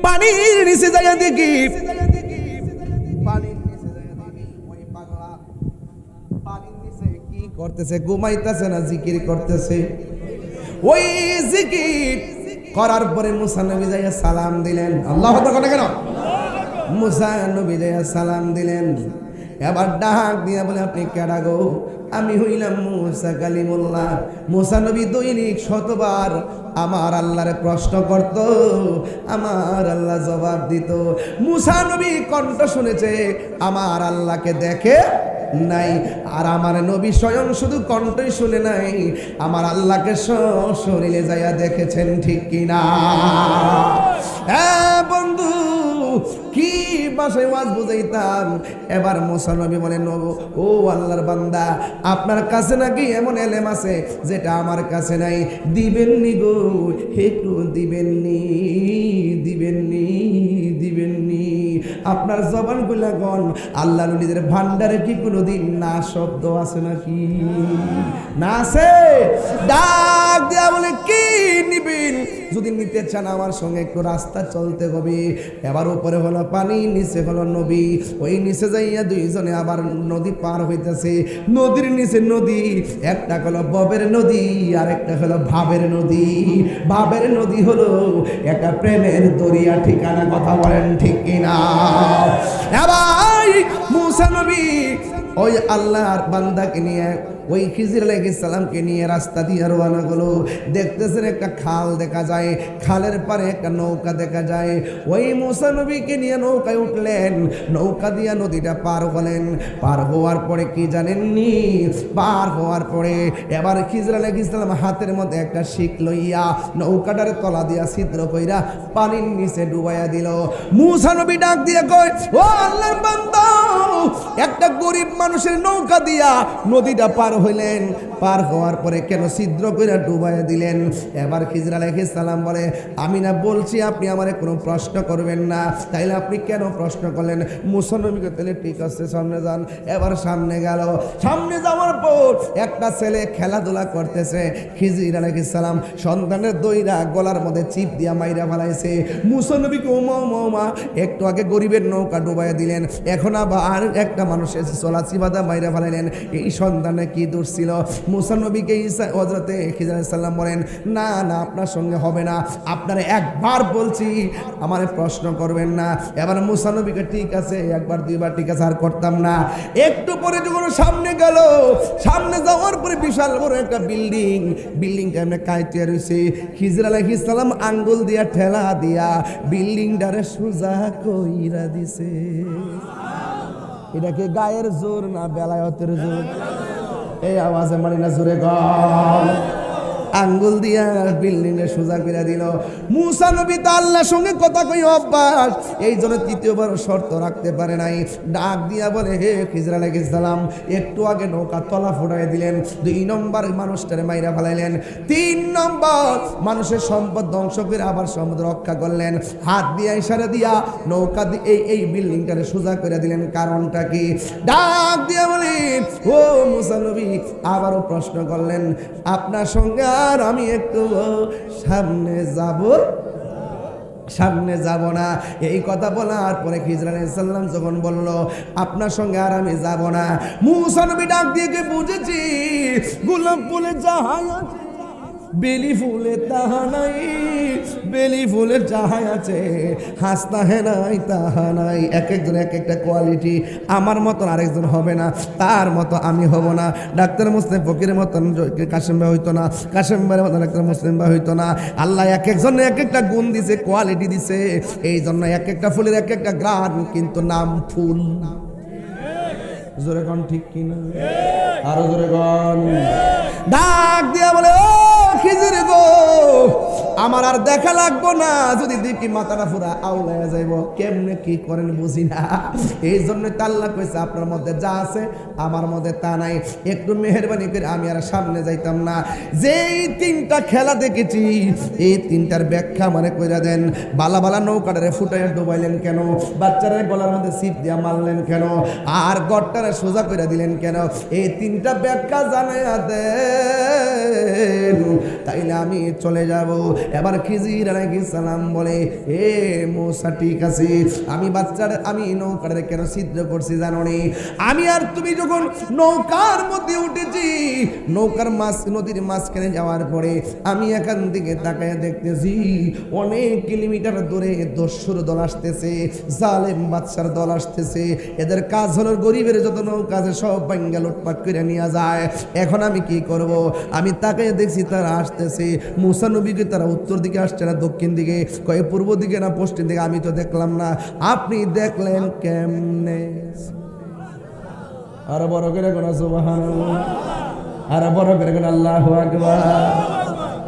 পানির নিচে যাইয়া দেখি, পানির নিচে যাইয়া দেখি ওই পাগলা পানির নিচে কি করতেছে? ঘুমাইতেছে না জিকির করতেছে? ওই জিকির করার পরে মুসা নবী যাইয়া সালাম দিলেন। আল্লাহু আকবার কেন? মুসা নবী যাইয়া সালাম দিলেন। এবার ডাক দিয়া বলে আপনি কেডা গো? আমি হইলাম মুসা কালিমুল্লাহ। মুসা নবী দৈনিক শতবার আমার আল্লাহরে প্রশ্ন করত, আমার আল্লাহ জবাব দিত। মুসা নবী কণ্ঠ শুনেছে, আমার আল্লাহকে দেখে নাই। আর আমার নবী স্বয়ং শুধু কণ্ঠই শুনে নাই, আমার আল্লাহকে শরীরে যাইয়া দেখেছেন, ঠিক কিনা? হ্যাঁ বন্ধু, কি ভাষায় ওয়াজ বুঝাইতাম। এবার মুসা নবী বলেন, ও আল্লাহর বান্দা, আপনার কাছে নাকি এমন এলেম আছে যেটা আমার কাছে নাই, দিবেননি গো, একটু দিবেননি, দিবেননি, দিবেননি। আপনার জবান গুলা গন, আল্লাহ নবীদের ভান্ডারে কি কোনোদিন না শব্দ আছে নাকি? না আছে? ডাক দেয়া বলে কি নিবেন? যদি নিতে চান আমার সঙ্গে একটু রাস্তা চলতে হবে। এবার উপরে হলো পানি, নিচে হলো নবী। ওই নিচে যাইয়া দুইজনে আবার নদী পার হইতেছে। নদীর নিচে নদী, একটা হলো ববের নদী আর একটা হলো ভাবের নদী। ভাবের নদী হলো একটা প্রেমের দরিয়া, ঠিকানা কথা বলেন ঠিক কিনা? এবার মুসা নবী ওই আল্লাহর বান্দাকে নিয়ে, ওই খিজির আলাইহিস সালামকে নিয়ে রাস্তা দিয়ে রওনা হলো। দেখতেছেন একটা খাল দেখা যায়, খালের পারে একটা নৌকা দেখা যায়। ওই মুসা নবীকে নিয়ে নৌকায় উঠলেন, নৌকা দিয়া নদীটা পার হলেন। পার হওয়ার পরে কি জানেননি? পার হওয়ার পরে এবার খিজির আলাইহিস সালাম হাতের মধ্যে একটা শিক লইয়া নৌকাটার তলা দিয়া ছিদ্র কইরা পানির নিচে ডুবাইয়া দিল। মুসা নবী ডাক দিয়ে কয়, ও আল্লাহর বান্দা, একটা গরিব মানুষের নৌকা দিয়া নদীটা পার পার হইলেন, পার হওয়ার পরে কেন ছিদ্র করে ডুবাইয়া দিলেন? এবার খিজর আলাইহিস সালাম বলে, আমি না বলছি আপনি আমারে কোনো প্রশ্ন করবেন না, তাইলে আপনি কেন প্রশ্ন করলেন? মুসা নবীকে তাহলে ঠিক আছে সামনে যান। এবার সামনে গেল, সামনে যাওয়ার পর একটা ছেলে খেলাধুলা করতেছে। খিজির আলাইহিস সালাম সন্তানের দইরা গলার মধ্যে চিপ দিয়া মাইরা ফেলাইছে। মুসা নবীকে ওমা ওমা একটু আগে গরিবের নৌকা ডুবাইয়া দিলেন, এখন আবার একটা মানুষের চলা চিবাদা মাইরা ফেলাইলেন। এই সন্তানে কি দোষ ছিল? মুসা নবীকে হযরতে খিজির আলাইহিস সালাম বলেন, না না আপনার সঙ্গে হবে না, আপনারা একবার বলছি আমারে প্রশ্ন করবেন না। এবার মুসা নবীকে ঠিক আছে একবার দুইবার ঠিক আছে আর করতাম না। একটু পরে যখন সামনে গেল, সামনে যাওয়ার পরে বিশাল বড় একটা বিল্ডিং এমনি কাইতে রয়েছে। খিজির আলাইহিস সালাম আঙ্গুল দিয়া ঠেলা দিয়া বিল্ডিংটারে সোজা কইরা দিছে। এটাকে গায়ের জোর না বেলায়েতের জোর? এই আওয়াজে মানি না জোরে গল। আঙ্গুল দিয়া বিল্ডিং এ সোজা করে দিল। মুসা নবী তো আল্লাহর সঙ্গে কথা কই অভ্যাস, এই জন্য তৃতীয়বার শর্ত রাখতে পারে নাই। ডাক দিয়া বলে, হে খিজির আলাইহিস সালাম, একটু আগে নৌকা তলা ফুটাই দিলেন, 2 নম্বর মানুষটারে মাইরা ফেলাইলেন, 3 নম্বর মানুষের সম্পদ ধ্বংস করে আবার সম্পদ রক্ষা করলেন। হাত দিয়া ইশারা দিয়া নৌকা দিয়ে এই বিল্ডিংটারে সোজা করে দিলেন, কারণটা কি? ডাক দিয়া বলি, ও মুসা নবী আবারও প্রশ্ন করলেন, আপনার সঙ্গে আর আমি একটু সামনে যাব না। এই কথা বলার পরে খিজির আলাইহিস সালাম যখন বলল, আপনার সঙ্গে আর আমি যাব না, মুসা নবী ডাক দিয়ে বুঝেছি গোলাপ ফুলে যাহাই আছে বেলি ফুলে তাহা নাই, বেলি ফুলের যাহাই আছে হাসতা হে নাই তাহা নাই। এক একজন এক একটা কোয়ালিটি, আমার মতন আরেকজন হবে না, তার মতো আমি হব না। ডাক্তার মুসলিম ফকিরের মতন কাশেম ভাই হইতো না, কাশেম ভাইয়ের মতন ডাক্তার মুসলিম ভাই হইতো না। আল্লাহ এক একজন এক একটা গুণ দিছে, কোয়ালিটি দিছে, এই জন্য এক একটা ফুলের এক একটা গ্রান, কিন্তু নাম ফুল। জোরে কোন ঠিক কিনা? আরো জোরে কোন। ডাক দিয়া বলে, ও খিজির গো, আমার আর দেখা লাগবো না, যদি দেখি মাথাটা পুরা আউলাইয়া যাইব, কেমনে কি করেন বুঝি না। এই জন্য তো আল্লাহ কইছে আপনার মধ্যে যা আছে আমার মধ্যে তা নাই, একটু মেহেরবানি করে আমি আর সামনে যাইতাম না। যেই 3টা খেলা দেখেছি এই 3টার ব্যাখ্যা মানে কইরা দেন। বালা বালা নৌকাটারে ফুটাইয়া ডুবাইলেন কেন? বাচ্চারা গলার মধ্যে ছিপ দিয়া মারলেন কেন? আর গড়টারে সোজা করে দিলেন কেন? এই 3টা ব্যাখ্যা জানাইয়া দেন, তাইলে আমি চলে যাব। এবার খিজির আলাইহিস সালাম বলে, এ মুসা ঠিক আছে, আমি নৌকাটারে কেন ছিদ্র করছি জানো নি? আমি আর তুমি যখন নৌকার মধ্যে উঠেছি, নৌকার নদীর মাঝখানে যাওয়ার পরে আমি এখান থেকে তাকায় দেখতেছি অনেক কিলোমিটার দূরে দস্যুর দল আসতেছে, জালেম বাদশার দল আসতেছে। এদের কাজ হলো গরিবের যত নৌকা আছে সব ভাঙ্গা লুটপাট করে নিয়ে যায়। এখন আমি কি করব? আমি তাকায় দেখছি তারা আসতেছে। মুসা নবীকে তারা উত্তর দিকে আসছে না দক্ষিণ দিকে, কয়ে পূর্ব দিকে না পশ্চিম দিকে, আমি তো দেখলাম না। আপনি দেখলেন কেমনে? আর বড় করে কোন সুবহানাল্লাহ, আর বড় করে কোন আল্লাহু আকবার।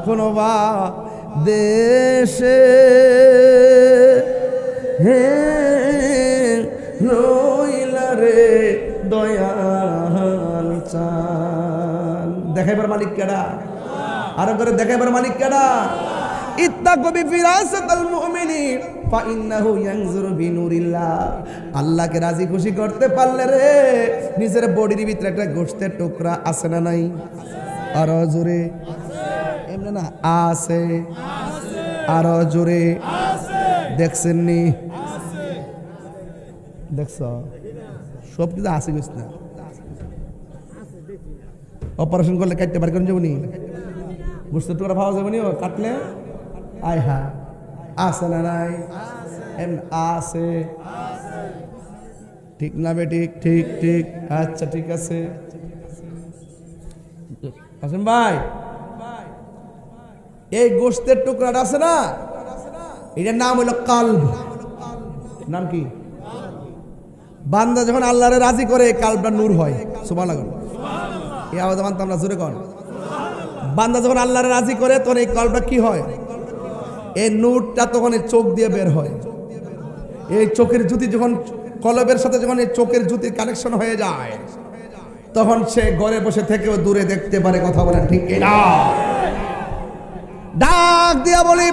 কোন বা দেশে হে রইলা রে দয়াল চান, দেখাইবার মালিক কেডা? আরো করে দেখাইবার মালিক কেডা? ইত্তাকু বিফিরাসাতাল মুমিনিন ফাইন্নাহু ইয়ানজুরু বিনুরিল্লাহ। আল্লাহকে রাজি খুশি করতে পারলে রে নিজের বডির ভিতরে একটা গোশতের টুকরা আছে না নাই? আরো জোরে এমনি না আছে, আরো জোরে দেখছেন নি? দেখছ সব কিছু আছে গেছ না? অপারেশন করলে কাটতে পার কেন যাবনি? গোশতের টুকরা পাওয়া যাবে নি কাটলে? আয় হা আছে না নাই? আছে, ঠিক না বে? ঠিক ঠিক ঠিক, আচ্ছা ঠিক আছে। আসেন ভাই, এই গোশতের টুকরাটা আছে না, এটার নাম হলো কালব। নাম কি? বান্দা যখন আল্লাহরে রাজি করে কালবটা নূর হয়। সুবহানাল্লাহ, এই আওয়াজ মানতাম না, জোরে কর। বান্দা যখন আল্লাহরে রাজি করে তখন এই কালবটা কি হয়? এই নূরটা তখন এই চোখ দিয়ে বের হয়। এই চোখের জ্যোতি যখন কলবের সাথে যখন এই চোখের জ্যোতির কানেকশন হয়ে যায়, তখন সে ঘরে বসে থেকেও দূরে দেখতে পারে। কথা বলেন ঠিক কিনা? ডাক দিয়া বলি,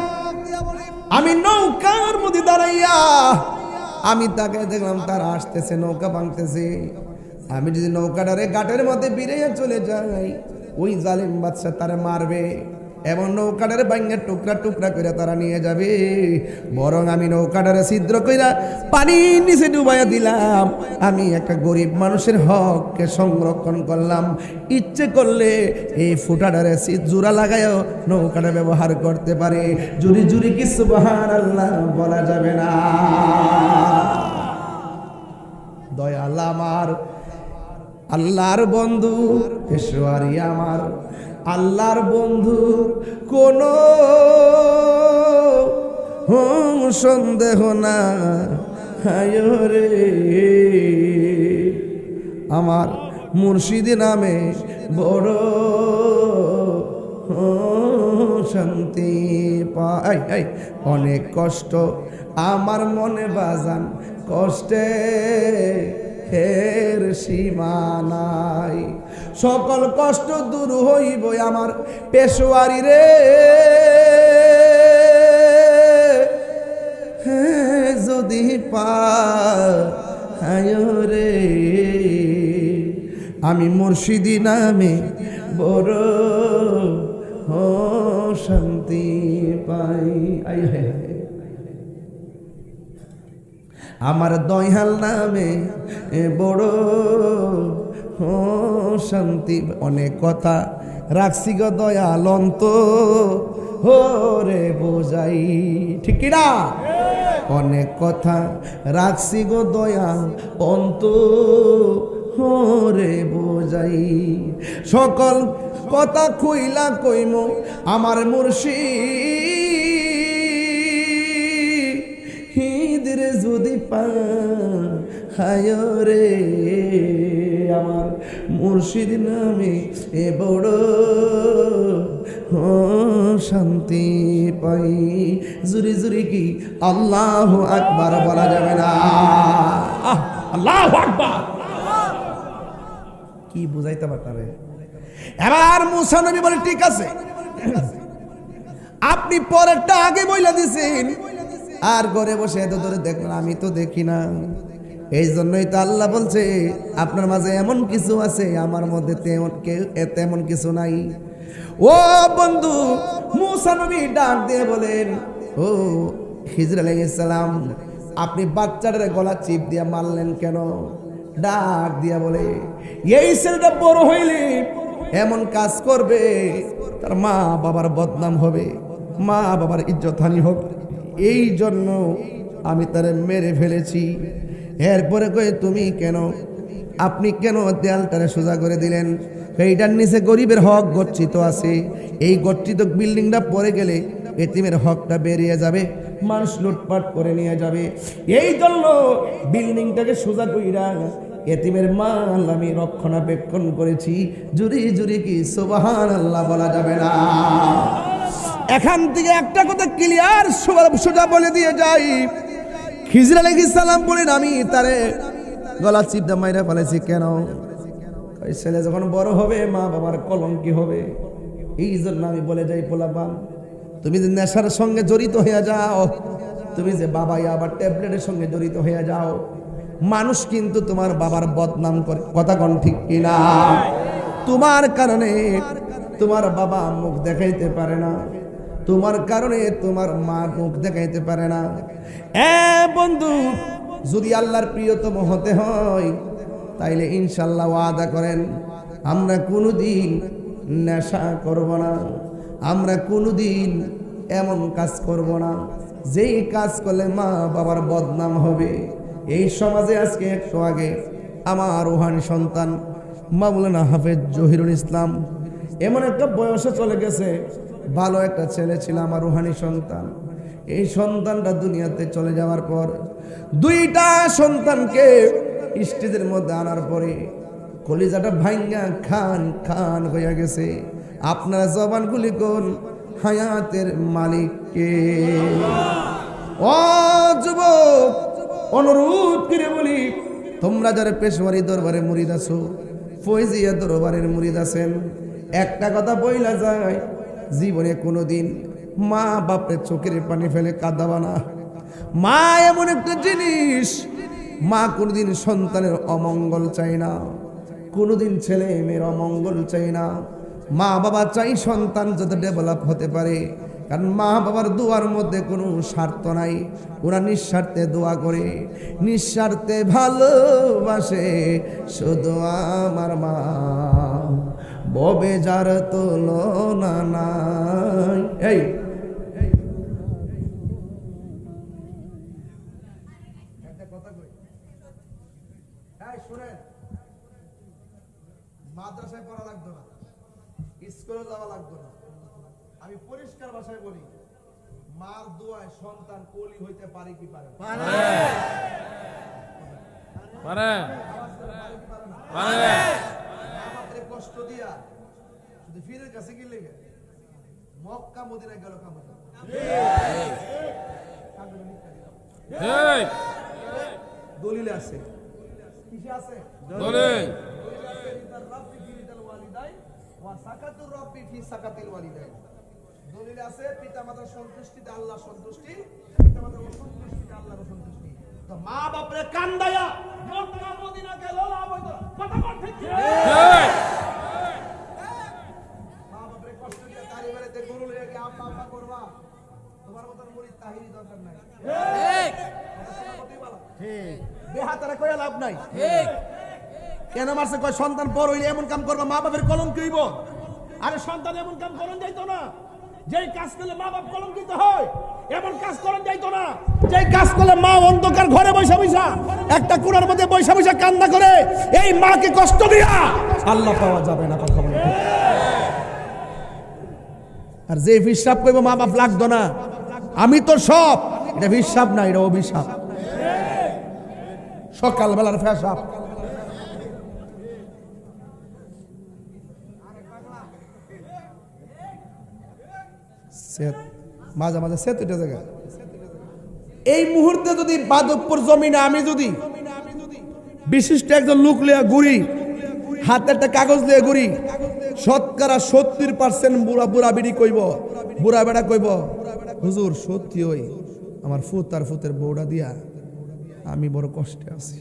আমি নৌকার মধ্যে দাঁড়াইয়া আমি তাকে দেখলাম তারা আসতেছে, নৌকা ভাঙতেছে। আমি যদি নৌকাটারে ঘাটের মধ্যে বিড়াইয়া চলে যাই, ওই জালিম বাদশা তারা মারবে, এমন নৌকাটারে ভাঙা টুকরা টুকরা করে তারা নিয়ে যাবে। বরং আমি নৌকাটারে ছিদ্র কইরা পানির নিচে ডুবাইয়া দিলাম। আমি একটা গরিব মানুষের হককে সংরক্ষণ করলাম। ইচ্ছে করলে এই ফুটাটারে জোড়া লাগাইও নৌকাটা ব্যবহার করতে পারে। জুরি জুরি কি সুবহানাল্লাহ বলা যাবে না? দয়াল আমার আল্লাহর বন্ধু পেশোয়ারি আমার আল্লাহর বন্ধু, কোনো সন্দেহ না রে। আমার মুর্শিদ নামে বড় শান্তি পাই। অনেক কষ্ট আমার মনে বাজান, কষ্টে হের সীমা নাই। সকল কষ্ট দূর হইব আমার পেশোয়ারি রে। যদি পায় রে, আমি মুর্শিদি নামে বড় শান্তি পাই। আমার দয়াল নামে বড় শান্তি। অনেক কথা রাখছি গো দয়াল অন্ত রে বোঝাই, ঠিক কিনা? অনেক কথা রাখছি গো দয়াল অন্ত রে বোঝাই। সকল কথা কইলা কইম আমার মুর্শিদ রে যদি পায় রে, আমার মুর্শিদ নামে এ বড় শান্তি পাই। জুরি জুরি কি আল্লাহু আকবার বলা যাবে না? আল্লাহু আকবার কি বুঝাইতে পারবে? এবার মুসা নবী বলে, ঠিক আছে আপনি পরেরটা আগে বইলা দিছেন, আর ঘরে বসে এত ধরে দেখলেন, আমি তো দেখি না। এই জন্যই তো আল্লাহ বলছে আপনার মাঝে এমন কিছু আছে, আমার মধ্যে তেমন কিছু নাই। ও বন্ধু, মুসা নবী ডাক দিয়ে বলেন, ও খিজর আলাইহিস সালাম, আপনি বাচ্চাটার গলা চিপ দিয়ে মারলেন কেন? ডাক দিয়া বলে, এই ছেলেটা বড় হইলে এমন কাজ করবে, তার মা বাবার বদনাম হবে, মা বাবার ইজ্জতহানি হবে, এই জন্য আমি তারে মেরে ফেলেছি। এরপরে কয়ে, তুমি কেন, আপনি কেন দেয়ালটারে সোজা করে দিলেন? এইটার নিচে গরিবের হক গচ্ছিত আছে, এই গচ্ছিত বিল্ডিংটা পরে গেলে এতিমের হকটা বেরিয়ে যাবে, মানুষ লুটপাট করে নিয়ে যাবে, এই জন্য বিল্ডিংটাকে সোজা কইরা এতিমের মাল আমি রক্ষণাবেক্ষণ করেছি। জুরি জুরি কি সুবহানাল্লাহ বলা যাবে না? এখান থেকে একটা কথা ক্লিয়ার সোজা বলে দিয়ে যাই, খিজর আলাইহিস সালাম বলেন, আমি তারে গলা চিপটা মাইরা ফেলেছি কেন? ওই ছেলে যখন বড় হবে মা বাবার কলঙ্কি হবে, এই জন্য আমি বলে যাই, পোলাপান তুমি যে নেশার সঙ্গে জড়িত হয়ে যাও, তুমি যে বাবাই আবার ট্যাবলেটের সঙ্গে জড়িত হয়ে যাও, মানুষ কিন্তু তোমার বাবার বদনাম করে। কথা কোন ঠিক কিনা? তোমার কারণে তোমার বাবা মুখ দেখাইতে পারে না, তোমার কারণে তোমার মা মুখ দেখাইতে পারে না। বন্ধু, যদি আল্লাহর প্রিয়তম হতে হয় তাইলে ইনশাল্লাহ ওয়াদা করেন, আমরা কোনোদিন নেশা করব না, আমরা কোনোদিন এমন কাজ করব না যেই কাজ করলে মা বাবার বদনাম হবে। এই সমাজে আজকে একটু আগে আমার রুহানি সন্তান মাওলানা হাফেজ জহিরুল ইসলাম এমন একটা বয়সে চলে গেছে, ভালো একটা ছেলে ছিল আমার রুহানি সন্তান। এই সন্তানটা দুনিয়াতে চলে যাওয়ার পর দুইটা সন্তানকে স্টেজের মধ্যে আনার পরে কলিজাটা ভাঙ্গা খান খান হয়ে গেছে। আপনারা জবানগুলি কোন হায়াতের মালিককে? ও যুবক, অনুরোধ করে বলি, তোমরা যারা পেশোয়ারি দরবারে মুরিদ আছো, ফয়জিয়া দরবারের মুরিদ আছেন, একটা কথা বইলা যায়, জীবনে কোনোদিন মা বাপের চোখের পানি ফেলে কাঁদাবা না। মা এমন একটা জিনিস, মা কোনোদিন সন্তানের অমঙ্গল চায় না, কোনোদিন ছেলে মেয়ের অমঙ্গল চাই না। মা বাবা চাই সন্তান যাতে ডেভেলপ হতে পারে, কারণ মা বাবার দোয়ার মধ্যে কোনো স্বার্থ নাই। ওরা নিঃস্বার্থে দোয়া করে, নিঃস্বার্থে ভালোবাসে শুধু আমার মা, ববে যার তুলনা নাই। এই মাদ্রাসায় পড়া লাগতো না, স্কুলে যাওয়া লাগতো না। আমি পরিষ্কার ভাষায় বলি, মার দোয়ায় সন্তান কলি হইতে পারে কি পারে? আমাদের কষ্ট দিয়া শুধু ফিরের কাছে কি লেগে মক্কা মদিনায় গেল কাম হতো। দলিলে আছে, কিসে আছে? দলিল। দলিলে আছে পিতামাতার সন্তুষ্টিতে আল্লাহ সন্তুষ্টি, পিতামাতার অসন্তুষ্টিতে আল্লাহর অসন্তুষ্টি। তো মা বাপরে কান্দায়া মক্কা মদিনা গেল লাভ হইতো, কথা বল ঠিক ঠিক। মা বাপরে কষ্ট দিয়ে তারি বাড়িতে গরু লইয়া গিয়ে আম্মা আম্মা করবা, তোমার মতন মুরিদ তাহিরি দরকার নাই। ঠিক ঠিক, বেহাতারা কইয়া লাভ নাই। ঠিক, কেন মারছে কয় সন্তান বড় হইলে এমন কাম করবা মা বাপের কলঙ্ক হইব। আরে সন্তান এমন কাম করন যাইতো না, যেই কাজ করলে মা বাপ কলঙ্কিত হয় এমন কাজ করন যাইতো না। যেই কাজ করলে মা অন্ধকার ঘরে বৈশা বৈশা একটা কুড়ার মধ্যে বৈশা বৈশা কান্না করে এই মাকে কষ্ট দিয়া আল্লাহ পাওয়া যাবে না, কথা বলে। আর যে হিসাব কইব মা বাপ লাগতো না, আমি তো সব, এটা হিসাব না, এটা অভিশাপ। সকালবেলার ফেসাব। মাঝে মাঝে সেত উঠে জায়গা। এই মুহূর্তে যদি বাদকপুর জমিনে আমি যদি বিশিষ্ট একজন লোক লিয়া ঘুরি, হাতে একটা কাগজ লিয়ে ঘুরি, শতকরা 70% বুড়া বুড়া বিড়ি কইব, বুড়া বেড়া কইব, হুজুর সত্যি ওই আমার ফুত আর ফুতের বউটা দিয়া আমি বড় কষ্টে আছি।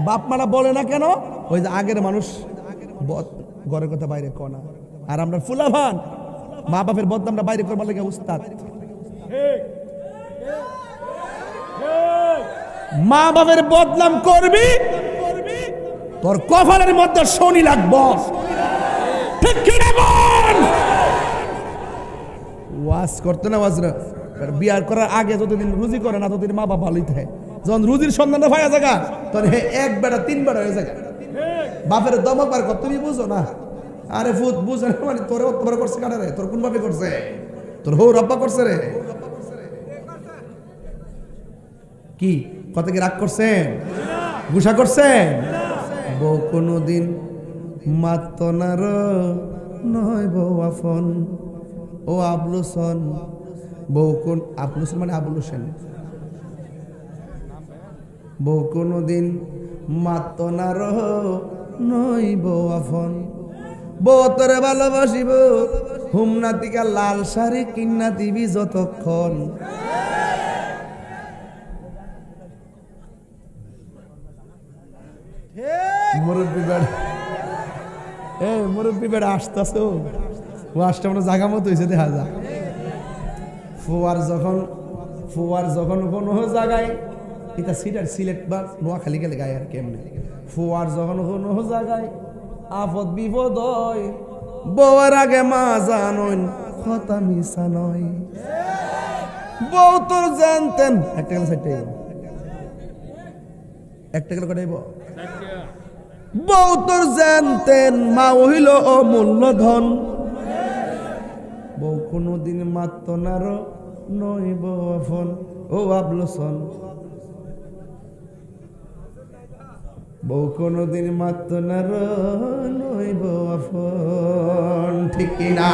বাপ মারা বলে না কেন? ওই যে আগের মানুষ ঘরের কথা বাইরে কনা, আর আমরা ফুলাভান মা বাপের বদনামটা বাইরে করবার লাগে উস্তাদ। মা বাপের বদনাম করবি, তোর কপালের মধ্যে শনি লাগবো। ঠিক কি না বল? ওয়াজ করতে না, ওয়াজ না। বিয়ার করার আগে যতদিন রুজি করে না ততদিন মা বাপ ভালোই থাকে। যখন রুজির সন্ধানটা পাওয়া জায়গা তখন এক বেড়া তিন বেড়া হয়ে যায়। বাপের দমক বার কর, তুমি বুঝো না। আরে ফুত বুঝে না মানে তোরে অত্যাচার করছে কারা রে? তোর কোন ভাবে করছে? তোর হৌ রব্বা করছে রে। কি কত কি রাগ করছেন, গুসা করছেন? বউ কোনদিন মাতনার নয় বউ আফন, ও আবলুসন। বউ কোন আবলুসন মানে আবুল হোসেন। বউ কোনদিন মাতনার নয় বউ আফন, বউ তোরে ভালোবাসিব হুমনা তিকা লাল শাড়ি কিন্না দিবি যতক্ষণ। মুরব্বী বেড়া, মুরব্বী বেড়া আসতেছ, ও আসতে মানে জায়গা মতো হয়েছে দেখা যা। ফুয়ার যখন কোনো জায়গায় এটা সিটার সিলেট বা নোয়াখালী গেলে গায়ে আর কেমনে, ফুয়ার যখন কোনো জায়গায় আপদ বিপদ হয়, বউয়ের আগে মা জানইন কথা মিশা নয়। বউ তোর জানতেন একটা গেলে সাইডটা একটা গেলে কটাইব। বউ তোর জানতেন মা হইল অমূল্য ধন, বউ কোনদিন মাত্র নার নই বউ আফন, ও আবলসন। বউ কোনদিন মাত্র নার নই বউ আফন, ঠিক না?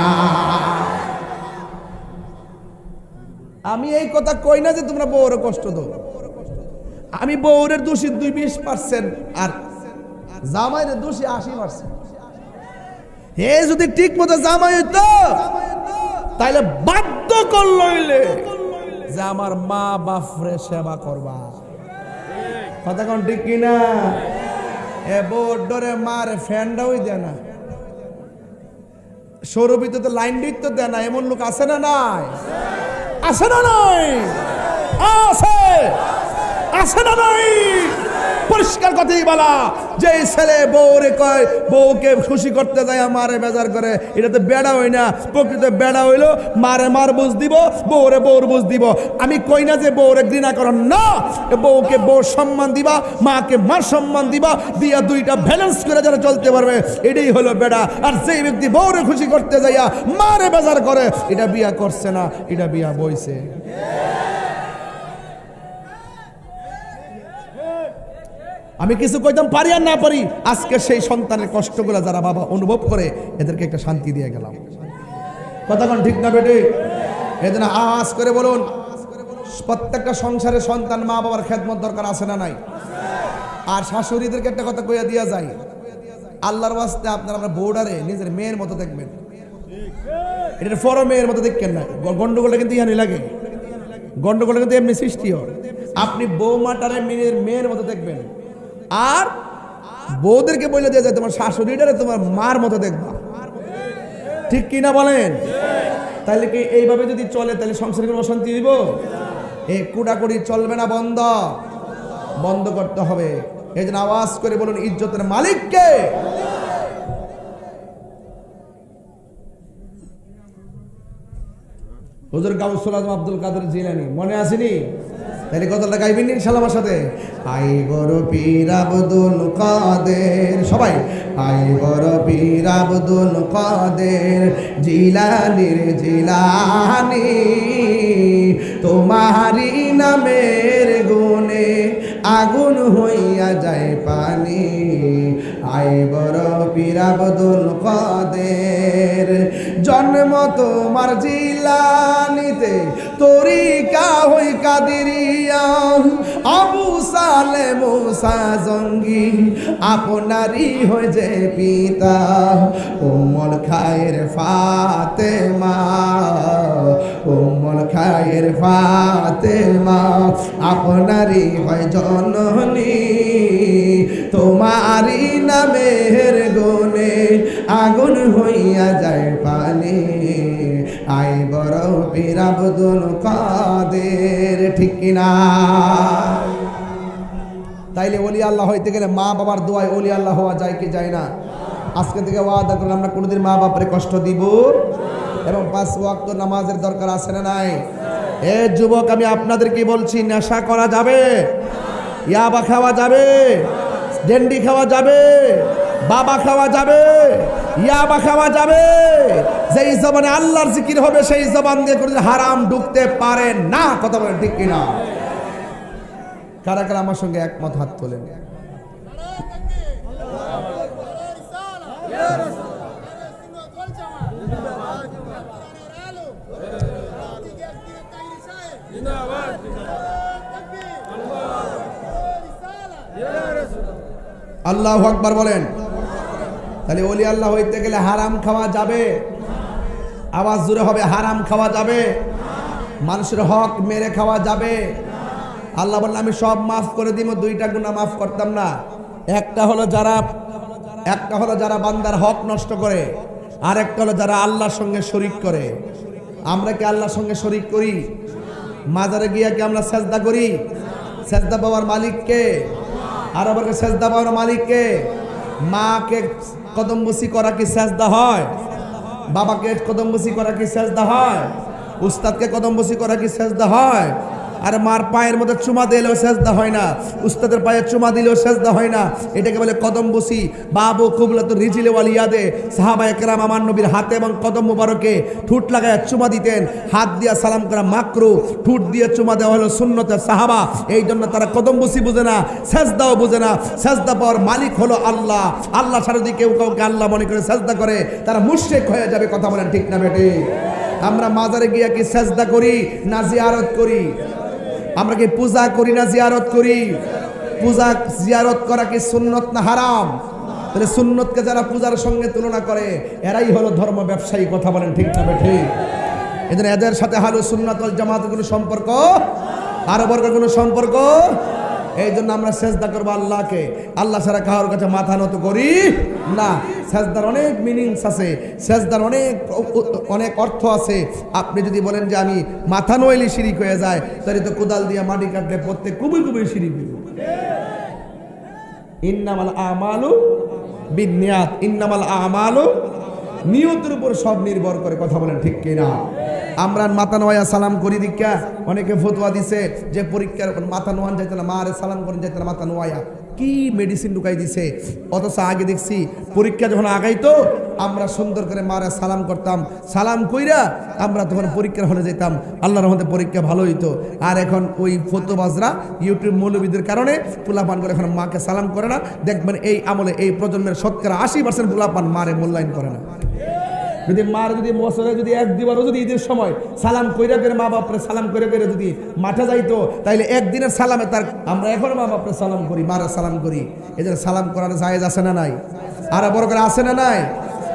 আমি এই কথা কই না যে তোমরা বউরে কষ্ট দাও, আমি বউরের দোষী 20% আর জামাইরে দোষী 80%। এ যদি ঠিক মতো জামাই হইতো তাইলে বাধ্য করলইলে যে আমার মা বাপরে সেবা করবা। কথা কোন ঠিক কিনা? এ বোর ডরে মার ফ্যানটাও দেয় না, সৌরবিদ্যুৎ লাইন দিত দেয় না, এমন লোক আছে না নাই? আছে না নাই? আছে, আছে না নাই? পরিষ্কার কথাই বলা, যে ছেলে বউরে কয় বউকে খুশি করতে যায় মারে বেজার করে, এটা তো বেড়া হই না। প্রকৃত বেড়া হইলো মারে মার বুঝ দিব, বউরে বউর বুঝ দিব। আমি কই না যে বউরে ঘৃণা করো না, বউকে বউর সম্মান দিবা, মাকে মার সম্মান দিবা, দিয়া দুইটা ব্যালেন্স করে যারা চলতে পারবে, এটাই হলো বেড়া। আর যেই ব্যক্তি বউরে খুশি করতে যাইয়া মারে বেজার করে, এটা বিয়া করছে না, এটা বিয়া বইছে। আমি কিছু কইতাম পারি আর না পারি, আজকে সেই সন্তানের কষ্টগুলো যারা বাবা অনুভব করে এদেরকে একটা শান্তি দিয়ে গেলাম। কথা কোন ঠিক না বেটে? এজন্য আওয়াজ করে বলুন, প্রত্যেকটা সংসারে সন্তান মা বাবার খেদমত দরকার আছে না নাই? আর শাশুড়িদেরকে একটা কথা কইয়া দিয়া যায়, আল্লাহর ওয়াস্তে আপনারা বউডারে নিজের মেয়ের মতো দেখবেন, এটা ফর মেয়ের মতো দেখবেন না। গন্ডগোলটা কিন্তু ইহানি লাগে, গন্ডগোলটা কিন্তু এমনি সৃষ্টি হয়। আপনি বৌমাটারে মেয়ের মতো দেখবেন, আর বউদেরকে বলে দিয়ে যায় তোমার শাশুড়িটারে তোমার মার মতো দেখবা। ঠিক কিনা বলেন? তাহলে কি এইভাবে যদি চলে তাহলে সংসারে কোনো অশান্তি দিব? এই কুটাকুটি চলবে না, বন্ধ বন্ধ করতে হবে। এই জন্য আওয়াজ করে বলুন, ইজ্জতের মালিক কে? হুজুর গাউসুল আজম আব্দুল কাদের জিলানী, মনে আসেনি? তাহলে কথাটা গাইবেন ইনশাআল্লাহ আমার সাথে। আই বড় পীর আব্দুল কাদের, সবাই আই বড় পীর আব্দুল কাদের জিলানীর জিলানী, তোমারি নামের গুণে আগুন হইয়া যায় পানি। আই বড় পীর আব্দুল কাদের, জন্ম তোমার জিলানীতে, তরিকা হই কাদেরিয়া, আবু সালে মুসা জঙ্গি আপনারই হয়ে যে পিতা। উম্মুল খায়ের ফাতেমা, উম্মুল খায়ের ফাতেমা আপনারই হয় জননী, তোমারই নামের গুণে আগুন হইয়া যায় পানি। আই বড় পীর আব্দুল কাদের, ঠিক কিনা? তাইলে ওলি আল্লাহ হইতে গেলে মা বাবার দোয়ায় ওলি আল্লাহ হওয়া যায় কি যায় না? আজকে থেকে ওয়াদা করলাম আমরা কোনোদিন মা বাপরে কষ্ট দিব, এবং 5 ওয়াক্ত নামাজের দরকার আছে না নাই? এ যুবক, আমি আপনাদেরকে বলছি, নেশা করা যাবে, ইয়াবা খাওয়া যাবে, ডেন্ডি খাওয়া যাবে, বাবা খাওয়া যাবে, ইয়াবা খাওয়া যাবে। যেই জবানে আল্লাহর জিকির হবে সেই জবান দিয়ে কোনোদিন হারাম ঢুকতে পারে না। কথা বলেন ঠিক কিনা? কারা কারা আমার সঙ্গে একমত? হাত তোলেন। আল্লাহু আকবার বলেন। তাহলে ওলি আল্লাহ হইতে গেলে হারাম খাওয়া যাবে, আওয়াজ জোরে হবে, হারাম খাওয়া যাবে, মানুষের হক মেরে খাওয়া যাবে। আল্লাহ বললেন আমি সব মাফ করে দিব, 2টা গুনাহ মাফ করতাম না। একটা হলো যারা বান্দার হক নষ্ট করে, আর একটা হলো যারা আল্লাহর সঙ্গে শরীক করে। আমরা কি আল্লাহর সঙ্গে শরীক করি? মাজারে গিয়া কি আমরা সেজদা করি? সেজদা পাওয়ার মালিককে, আর আবার সেজদা পাওয়ার মালিককে। মাকে কদমবুসি করা কি সেজদা হয়? বাবাকে কদমবুসি করা কি সেজদা হয়? উস্তাদকে কদমবুসি করা কি সেজদা হয়? আর মার পায়ের মধ্যে চুমা দিলেও সেজদা হয় না, উস্তাদের পায়ে চুমা দিলেও সেজদা হয় না। এটাকে বলে কদমবুসি। বাবু কুবলাত রিজিলে ওয়াল ইয়াদে, সাহাবায়ে কেরাম আমার নবীর হাতে এবং কদম মুবারকে ঠুট লাগায় চুমা দিতেন। হাত দিয়া সালাম করা মাকরু, ঠুট দিয়ে চুমা দেওয়া হলো সুন্নতে সাহাবা। এই জন্য তারা কদমবুসি বুঝে না, সেজদাও বুঝে না। সেজদা পাওয়ার মালিক হলো আল্লাহ। আল্লাহ ছাড়া যদি কেউ কাউকে আল্লাহ মনে করে সেজদা করে, তারা মুশরিক হয়ে যাবে। কথা বলেন ঠিক না বেটে? আমরা মাজারে গিয়া কি সেজদা করি না জিয়ারত করি? আমরা কি পূজা করি না জিয়ারত করি? পূজা জিয়ারত করা কি সুন্নত না হারাম? তাহলে সুন্নতকে যারা পূজার সঙ্গে তুলনা করে এরাই হলো ধর্ম ব্যবসায়ী। কথা বলেন ঠিক না ঠিক? এজন্য এদের সাথে আহলুস সুন্নাত ওয়াল জামাতের কোনো সম্পর্ক, আরবের কোনো সম্পর্ক। এই জন্য আমরা সেজদা করবো আল্লাহকে, আল্লাহ ছাড়া কারোর কাছে মাথা নত করি না। সেজদার অনেক মিনিংস আছে, সেজদার অনেক অর্থ আছে। আপনি যদি বলেন যে আমি মাথা নইলে শিরিক হয়ে যায়, তাহলে তো কোদাল দিয়ে মাটি কাটলে প্রত্যেক কুবি কুবি শিরিক হইব। ইন্নামাল আমালু বিন্নিয়াত, ইন্নামাল আমালু, নিয়তের উপর সব নির্ভর করে। কথা বলেন ঠিক কিনা? আমরা মাথা নোয়া সালাম করি দীক্ষা, অনেকে ফতোয়া দিছে যে পরীক্ষার মাথা নোয়ান যাইতে না, মারে সালাম করেন যাইতে না, মাথা নোয়া কি মেডিসিন ঢুকাই দিছে। অথচ আগে দেখছি পরীক্ষা যখন আগাইতো আমরা সুন্দর করে মারে সালাম করতাম, সালাম কইরা আমরা তখন পরীক্ষার হলে যেতাম, আল্লাহর রহমতে পরীক্ষা ভালো হইতো। আর এখন ওই ফতোয়াজরা ইউটিউব মৌলবীদের কারণে পোলাপান করে এখন মাকে সালাম করে না। দেখবেন এই আমলে এই প্রজন্মের শতকরা 80% পোলাপান মারে মূল্যায়ন করে না। যদি মার যদি বছরে যদি এক দিবারও যদি ঈদের সময় সালাম কইরা করে মা বাপরে সালাম করে করে যদি মাঠে যাইতো, তাইলে একদিনের সালামে তার, আমরা এখন মা বাপরে সালাম করি, মারা সালাম করি। এই জন্য সালাম করার জায়েজ আছে না নাই? আর বড় করে আছে না নাই?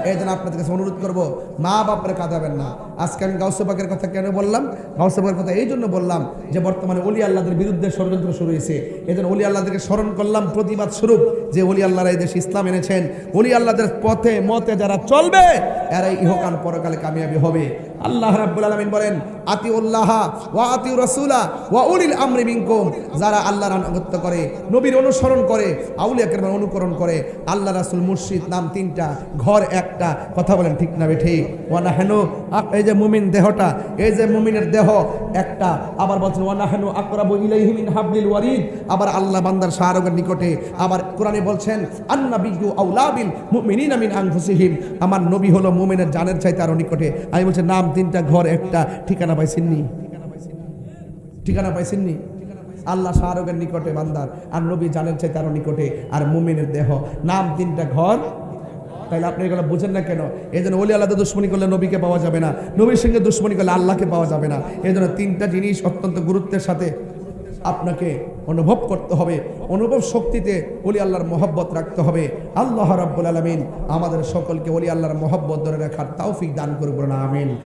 এই জন্য আপনাদের কাছে অনুরোধ করবো, মা বাপরে কাঁদাবেন না। আজকে আমি গাউসে পাকের কথা কেন বললাম? গাউসে পাকের কথা এই জন্য বললাম যে বর্তমানে ওলি আল্লাহদের বিরুদ্ধে ষড়যন্ত্র শুরু হয়েছে। এই জন্য ওলি আল্লাহদেরকে স্মরণ করলাম প্রতিবাদ স্বরূপ, যে ওলি আল্লাহরা এই দেশে ইসলাম এনেছেন। ওলি আল্লাহদের পথে মতে যারা চলবে এরাই ইহকাল পরকালে কামিয়াবি হবে। আল্লাহ রাব্বুল আলামিন বলেন, আতিউল্লাহ ওয়া আতিউর রাসূলা ওয়া উলিল আমরি মিনকুম। যারা আল্লাহর আনুগত্য করে, নবীর অনুসরণ করে, আউলিয়া কেরামের অনুকরণ করে, আল্লাহ রাসূল, মুর্শিদ, নাম তিনটা, ঘর একটা। কথা বলেন ঠিক না ঠিক? ওয়া নাহনু, এই যে মুমিন দেহটা, এই যে মুমিনের দেহ একটা। আবার বলছেন ওয়া নাহনু আকরাবু ইলাইহি মিন হাবলিল ওয়ারিদ। আবার আল্লাহ বান্দার শাহরগের নিকটে। আবার কোরআনে বলছেন আন্নাবিয়্যু আউলা বিল মুমিনিনা মিন আনফুসিহিম। আমার নবী হলো মুমিনের জানের চাইতে আরো নিকটে। আমি বলছি নাম তিনটা, ঘর একটা, ঠিকানা পাইছেননি? ঠিকানা পাইছেননি? আল্লাহ শাহরগের নিকটে বান্দার, আর নবী জানের চাইতে আরো নিকটে, আর মুমিনের দেহ, নাম তিনটা, ঘর। তাইলে আপনি এগুলো বুঝেন না কেন? এই জন্য ওলি আল্লাহদের দুশ্মনী করলে নবীকে পাওয়া যাবে না, নবীর সঙ্গে দুশ্মনী করলে আল্লাহকে পাওয়া যাবে না। এই জন্য তিনটা জিনিস অত্যন্ত গুরুত্বের সাথে আপনাকে অনুভব করতে হবে। অনুভব শক্তিতে ওলি আল্লাহর মহব্বত রাখতে হবে। আল্লাহ রাব্বুল আলামিন আমাদের সকলকে ওলি আল্লাহর মহব্বত ধরে রাখার তৌফিক দান করুন। আমিন।